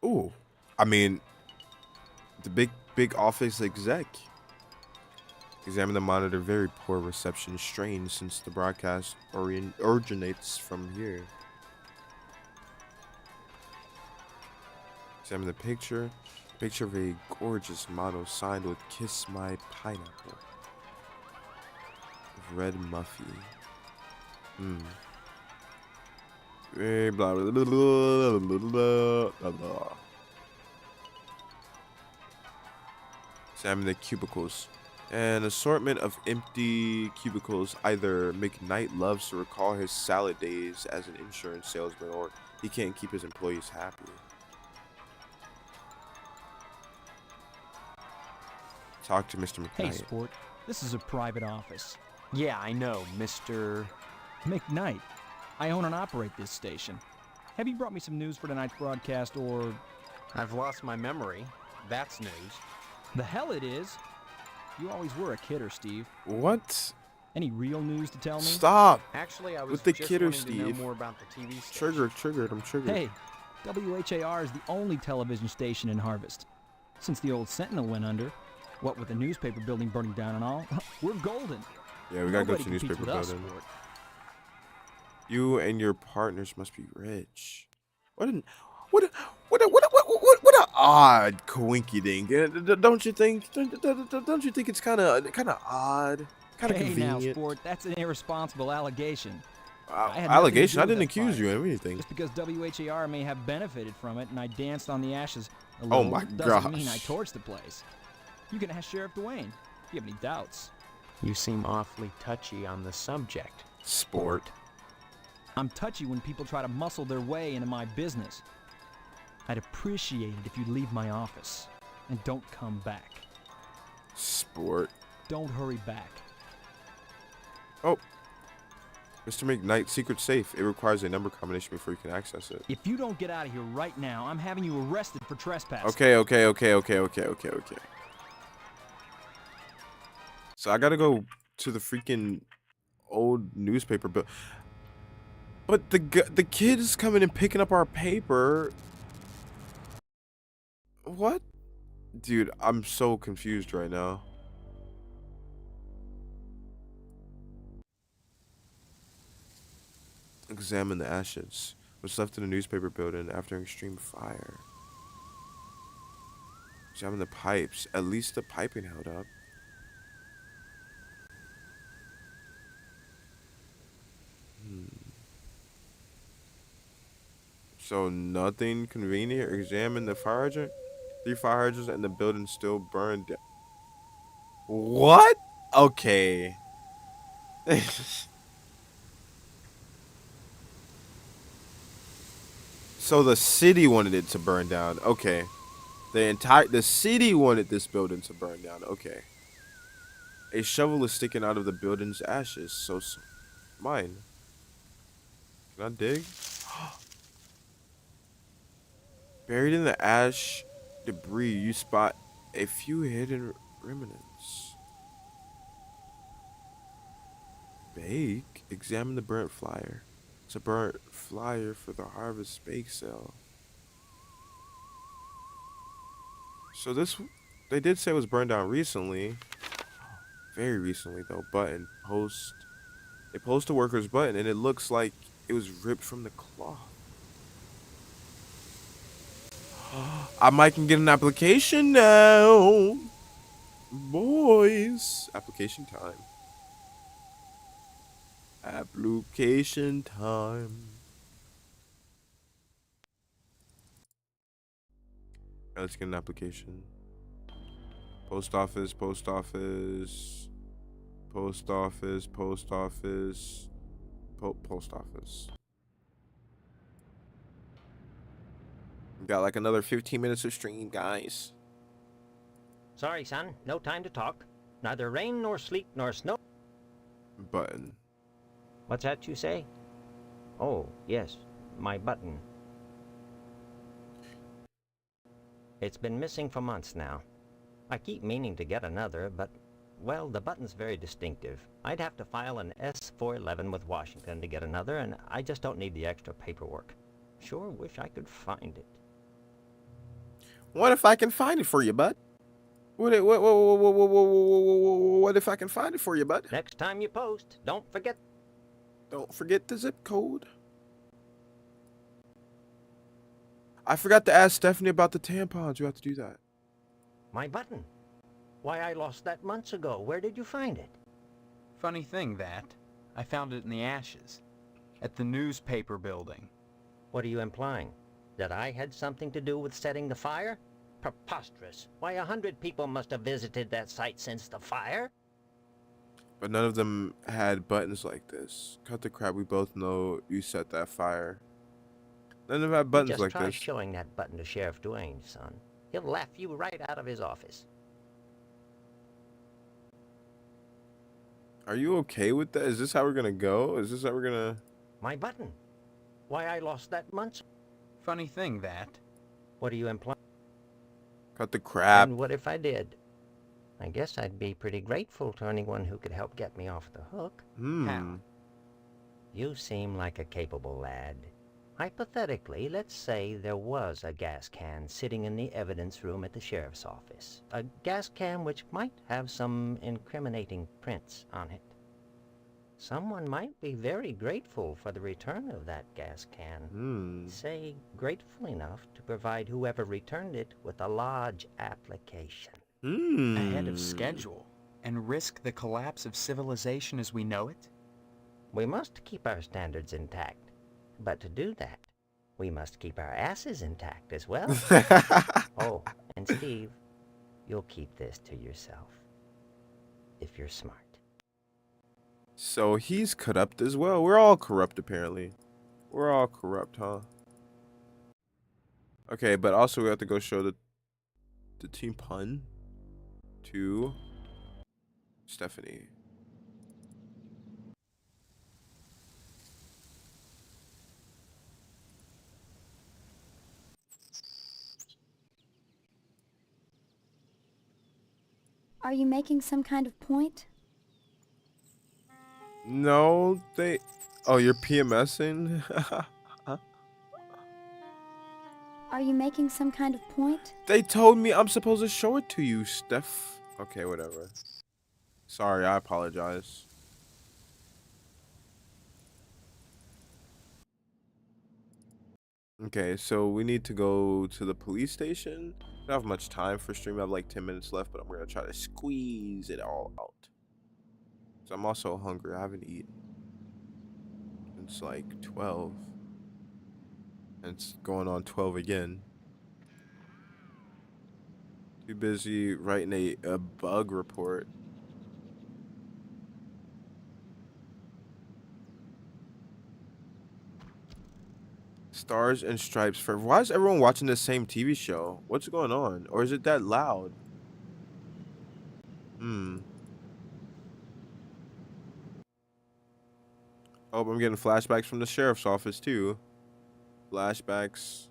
Ooh, I mean, the big office exec. Examine the monitor. Very poor reception. Strange since the broadcast originates from here. Examine the picture. Picture of a gorgeous model signed with "Kiss My Pineapple." Red Muffy. Blah, blah, blah, blah, blah, blah, blah. Examine the cubicles. An assortment of empty cubicles. Either McKnight loves to recall his salad days as an insurance salesman, or he can't keep his employees happy. Talk to Mr. McKnight. Hey, sport. This is a private office. Yeah, I know, Mr. McKnight. I own and operate this station. Have you brought me some news for tonight's broadcast, or... I've lost my memory. That's news. The hell it is. You always were a kidder, Steve. What? Any real news to tell me? Stop. Actually, I was with the just kidder, wanting to know Steve. more about the TV station. Triggered. I'm triggered. Hey, WHAR is the only television station in Harvest. Since the old Sentinel went under, what with the newspaper building burning down and all, we're golden. Yeah, we gotta go to the Nobody competes newspaper with us, building. sport. You and your partners must be rich. What an odd coinky dink. Don't you think? Don't you think it's kind of odd, kind of Hey now, convenient? sport, that's an irresponsible allegation. Allegation? I didn't accuse you of anything. Just because WHAR may have benefited from it and I danced on the ashes a Oh little my doesn't mean I gosh. torched the place. You can ask Sheriff Dwayne if you have any doubts. You seem awfully touchy on the subject. Sport. I'm touchy when people try to muscle their way into my business. I'd appreciate it if you'd leave my office and don't come back. Sport. Don't hurry back. Oh. Mr. McKnight, secret safe. It requires a number combination before you can access it. If you don't get out of here right now, I'm having you arrested for trespassing. Okay. So I gotta go to the freaking old newspaper bill. But the kid's coming and picking up our paper. What? Dude, I'm so confused right now. Examine the ashes. What's left in the newspaper building after an extreme fire. Examine the pipes. At least the piping held up. So nothing convenient. Examine the fire hydrant. 3 fire hydrants and the building still burned down. What? Okay. So the city wanted it to burn down. Okay. The city wanted this building to burn down. Okay. A shovel is sticking out of the building's ashes. So mine. Can I dig? Buried in the ash debris, you spot a few hidden remnants. Bake? Examine the burnt flyer. It's a burnt flyer for the harvest bake sale. So they did say it was burned down recently. Very recently though. Button. Post. They post a worker's button and it looks like it was ripped from the cloth. I might can get an application now. Boys. Application time. Application time. Let's get an application. Post office. Post office. Post office. Post office. Post office. Got like another 15 minutes of stream, guys. Sorry, son. No time to talk. Neither rain nor sleet nor snow. Button. What's that you say? Oh, yes. My button. It's been missing for months now. I keep meaning to get another, but Well, the button's very distinctive. I'd have to file an S-411 with Washington to get another, and I just don't need the extra paperwork. Sure wish I could find it. What if I can find it for you, bud? What if I can find it for you, bud? Next time you post, don't forget the zip code. I forgot to ask Stephanie about the tampons. You have to do that. my button. Why, I lost that months ago. Where did you find it? Funny thing that. I found it in the ashes. At the newspaper building. What are you implying? That I had something to do with setting the fire? Preposterous. Why, 100 people must have visited that site since the fire. But none of them had buttons like this. Cut the crap. We both know you set that fire. None of them had buttons like Just try this. showing that button to Sheriff Duane, son. He'll laugh you right out of his office. Are you okay with that? Is this how we're gonna go? Is this how we're gonna... My button. Why, I lost that months. Funny thing that. What are you implying? Cut the crap. And what if I did? I guess I'd be pretty grateful to anyone who could help get me off the hook. How? You seem like a capable lad. Hypothetically, let's say there was a gas can sitting in the evidence room at the sheriff's office. A gas can which might have some incriminating prints on it. Someone might be very grateful for the return of that gas can. Say, grateful enough to provide whoever returned it with a lodge application. Ahead of schedule. And risk the collapse of civilization as we know it? We must keep our standards intact. But to do that, we must keep our asses intact as well. Oh, and Steve, you'll keep this to yourself. If you're smart. So he's corrupt as well. We're all corrupt, apparently. We're all corrupt, huh? Okay, but also we have to go show the team pun to Stephanie. Are you making some kind of point? No, they... Oh, you're PMSing? Are you making some kind of point? They told me I'm supposed to show it to you, Steph. Okay, whatever. Sorry, I apologize. Okay, so we need to go to the police station. I don't have much time for stream. I have like 10 minutes left, but I'm going to try to squeeze it all out. So I'm also hungry. I haven't eaten. It's like 12. And it's going on 12 again. Too busy writing a bug report. Stars and Stripes for... Why is everyone watching the same TV show? What's going on? Or is it that loud? Oh, I'm getting flashbacks from the sheriff's office too. Flashbacks.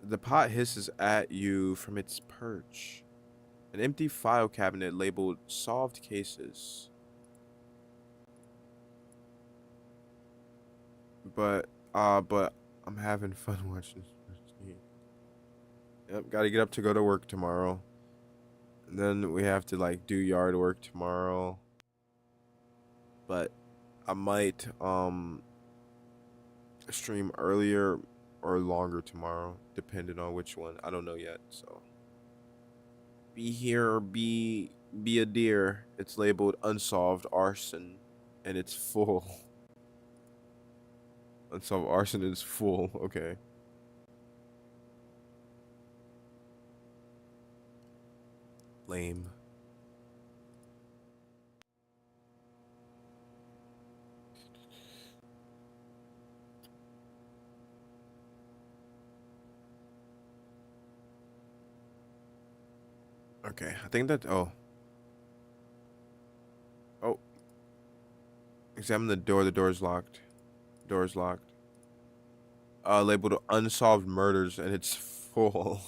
The pot hisses at you from its perch. An empty file cabinet labeled solved cases. But I'm having fun watching this. Yep, gotta get up to go to work tomorrow. And then we have to like do yard work tomorrow. But I might stream earlier or longer tomorrow, depending on which one. I don't know yet, so be here or be a deer. It's labeled unsolved arson and it's full. Unsolved arson is full. Okay. Lame. Okay, I think that... Oh. Examine the door. The door is locked. Door is locked. Labeled unsolved murders, and it's full.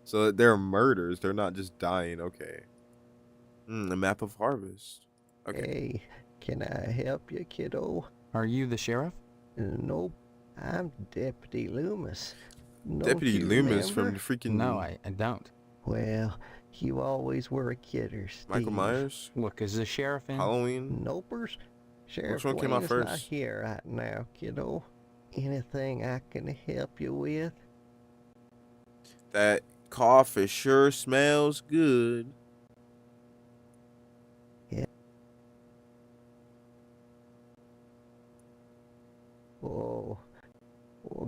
So they're murders. They're not just dying. Okay. A map of harvest. Okay. Hey, can I help you, kiddo? Are you the sheriff? Nope, I'm Deputy Loomis. Don't Deputy you Loomis from remember? the freaking No, I don't. Well, you always were a kidder, Steve. Michael Myers. Look, is the sheriff in? Halloween. Nopers? Sheriff one came out Wayne's not first? here right now, kiddo. Anything I can help you with? That coffee sure smells good. Yeah. Oh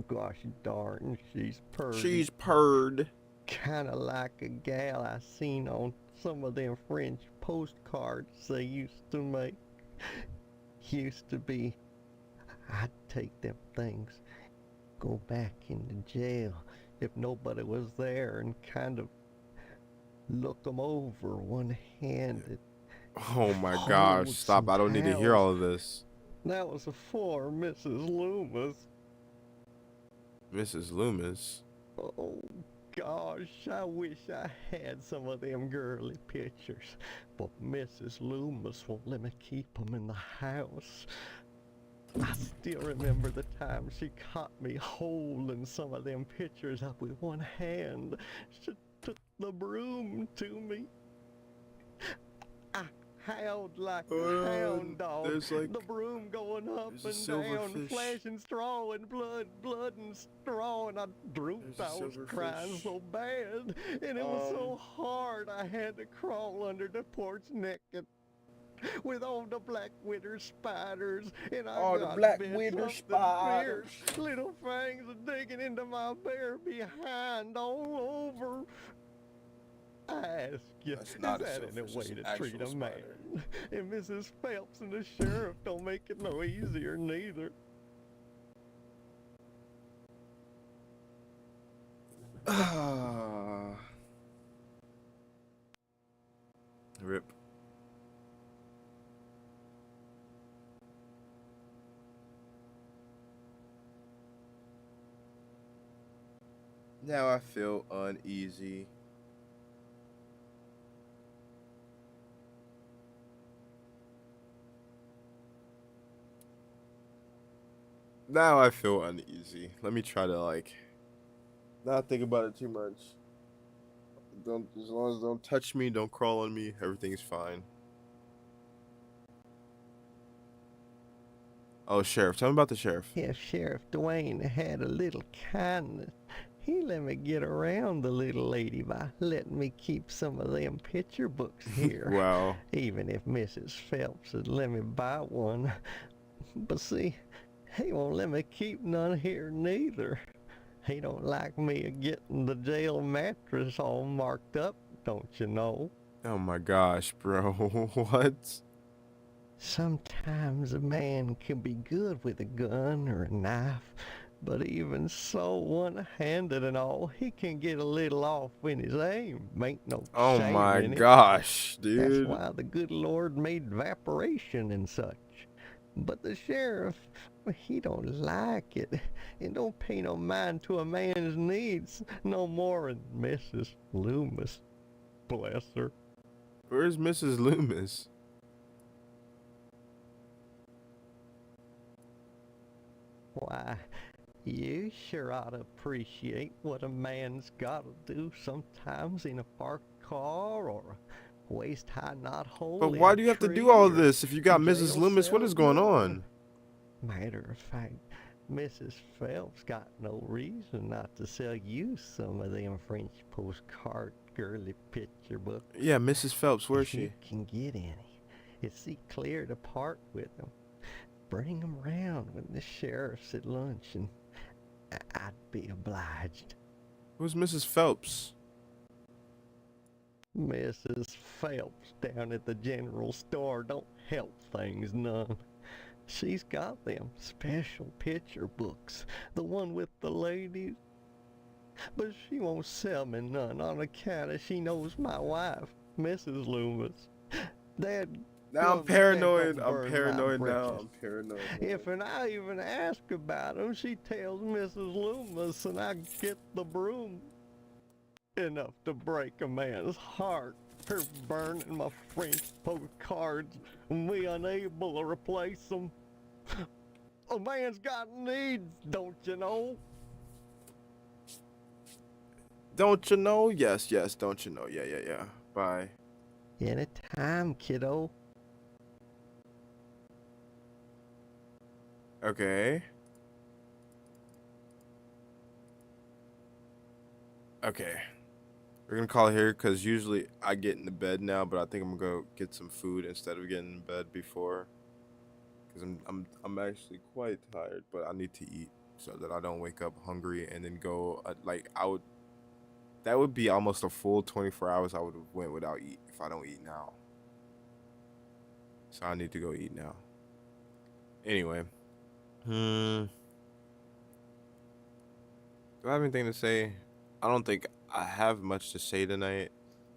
gosh darn, she's purdy. She's purred. Kinda like a gal I seen on some of them French postcards they used to make. Used to be, I'd take them things, go back into jail if nobody was there and kind of look them over one-handed. Oh my gosh, stop. I don't need to hear all of this. That was before Mrs. Loomis. Mrs. Loomis? Oh gosh, I wish I had some of them girly pictures, but Mrs. Loomis won't let me keep them in the house. I still remember the time she caught me holding some of them pictures up with one hand. She took the broom to me. I howled like a hound dog, like, the broom going up and down, flashing straw and blood and straw, and I drooped. I was crying so bad, and it was so hard I had to crawl under the porch naked with all the black widow spiders, and I got the black bit widow something spiders. fierce. Little fangs are digging into my bare behind all over. I ask you, is not that a any way silverfish, to treat a actual man? And Mrs. Phelps and the sheriff don't make it no easier neither. Rip. Now I feel uneasy. Now I feel uneasy. Let me try to like not think about it too much. As long as don't touch me, don't crawl on me, everything's fine. Oh, Sheriff, tell me about the sheriff. Yeah, Sheriff Dwayne had a little kindness. He let me get around the little lady by letting me keep some of them picture books here. Wow. Even if Mrs. Phelps would let me buy one. But see, he won't let me keep none here neither. He don't like me getting the jail mattress all marked up, don't you know? Oh my gosh, bro. What? Sometimes a man can be good with a gun or a knife, but even so, one-handed and all, he can get a little off when his aim. Ain't no Oh shame my in it. gosh, dude. That's why the good Lord made evaporation and such. But the sheriff, he don't like it, and don't pay no mind to a man's needs no more than Mrs. Loomis. Bless her. Where's Mrs. Loomis? Why, you sure ought to appreciate what a man's gotta do sometimes in a parked car or a waist-high knothole. But why do you have to do all of this if you got Mrs. jail Loomis? What cell is going door. on? Matter of fact, Mrs. Phelps got no reason not to sell you some of them French postcard girly picture books. Yeah, Mrs. Phelps, where's If you she? can get any, it's see clear to part with them. Bring them round when the sheriff's at lunch, and I'd be obliged. Who's Mrs. Phelps? Mrs. Phelps down at the general store don't help things none. She's got them special picture books, the one with the ladies. But she won't sell me none on account of she knows my wife, Mrs. Loomis. Dad. Now I'm paranoid. I'm paranoid now. I'm paranoid. If and I even ask about them, she tells Mrs. Loomis, and I get the broom. Enough to break a man's heart. They're burning my friends' postcards and we unable to replace them. A man's got needs, don't you know? Don't you know? Yes, yes, don't you know? Yeah, yeah, yeah. Bye. Anytime, kiddo. Okay. Okay. We're gonna call it here because usually I get into bed now, but I think I'm gonna go get some food instead of getting in bed before. Because I'm actually quite tired, but I need to eat so that I don't wake up hungry and then go like I would. That would be almost a full 24 hours I would have went without eat if I don't eat now. So I need to go eat now. Anyway. Do I have anything to say? I don't think I have much to say tonight.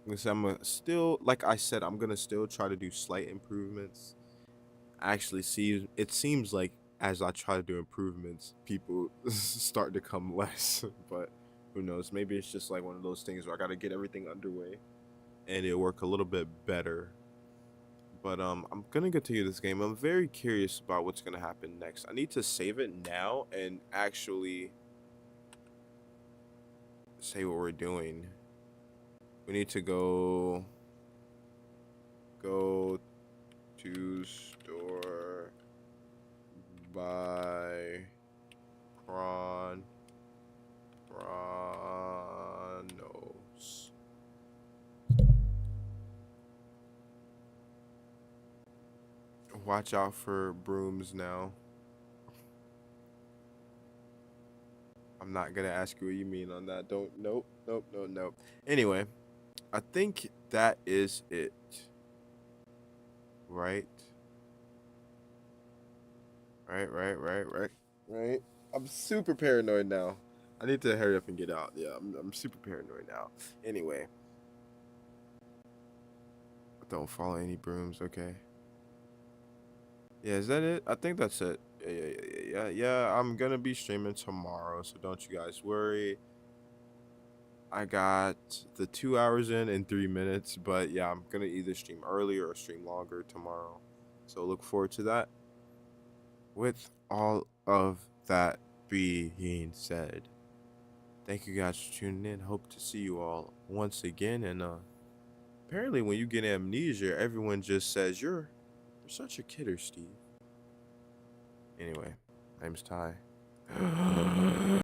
Because I'm gonna still, like I said, I'm gonna still try to do slight improvements. Actually, see, it seems like as I try to do improvements, people start to come less. But who knows? Maybe it's just like one of those things where I gotta get everything underway, and it'll work a little bit better. But I'm gonna continue this game. I'm very curious about what's gonna happen next. I need to save it now and actually say what we're doing. We need to go to store, buy Chronos. Watch out for brooms now. I'm not gonna ask you what you mean on that. Don't. Nope. Nope. Nope. Nope. Anyway, I think that is it. Right. Right. I'm super paranoid now. I need to hurry up and get out. Yeah, I'm super paranoid now. Anyway. Don't follow any brooms, okay. Yeah, is that it? I think that's it. Yeah. I'm gonna be streaming tomorrow, so don't you guys worry. I got the 2 hours in 3 minutes, but yeah, I'm gonna either stream earlier or stream longer tomorrow. So look forward to that. With all of that being said, thank you guys for tuning in. Hope to see you all once again. And apparently when you get amnesia, everyone just says you're such a kidder, Steve. Anyway, name's Ty.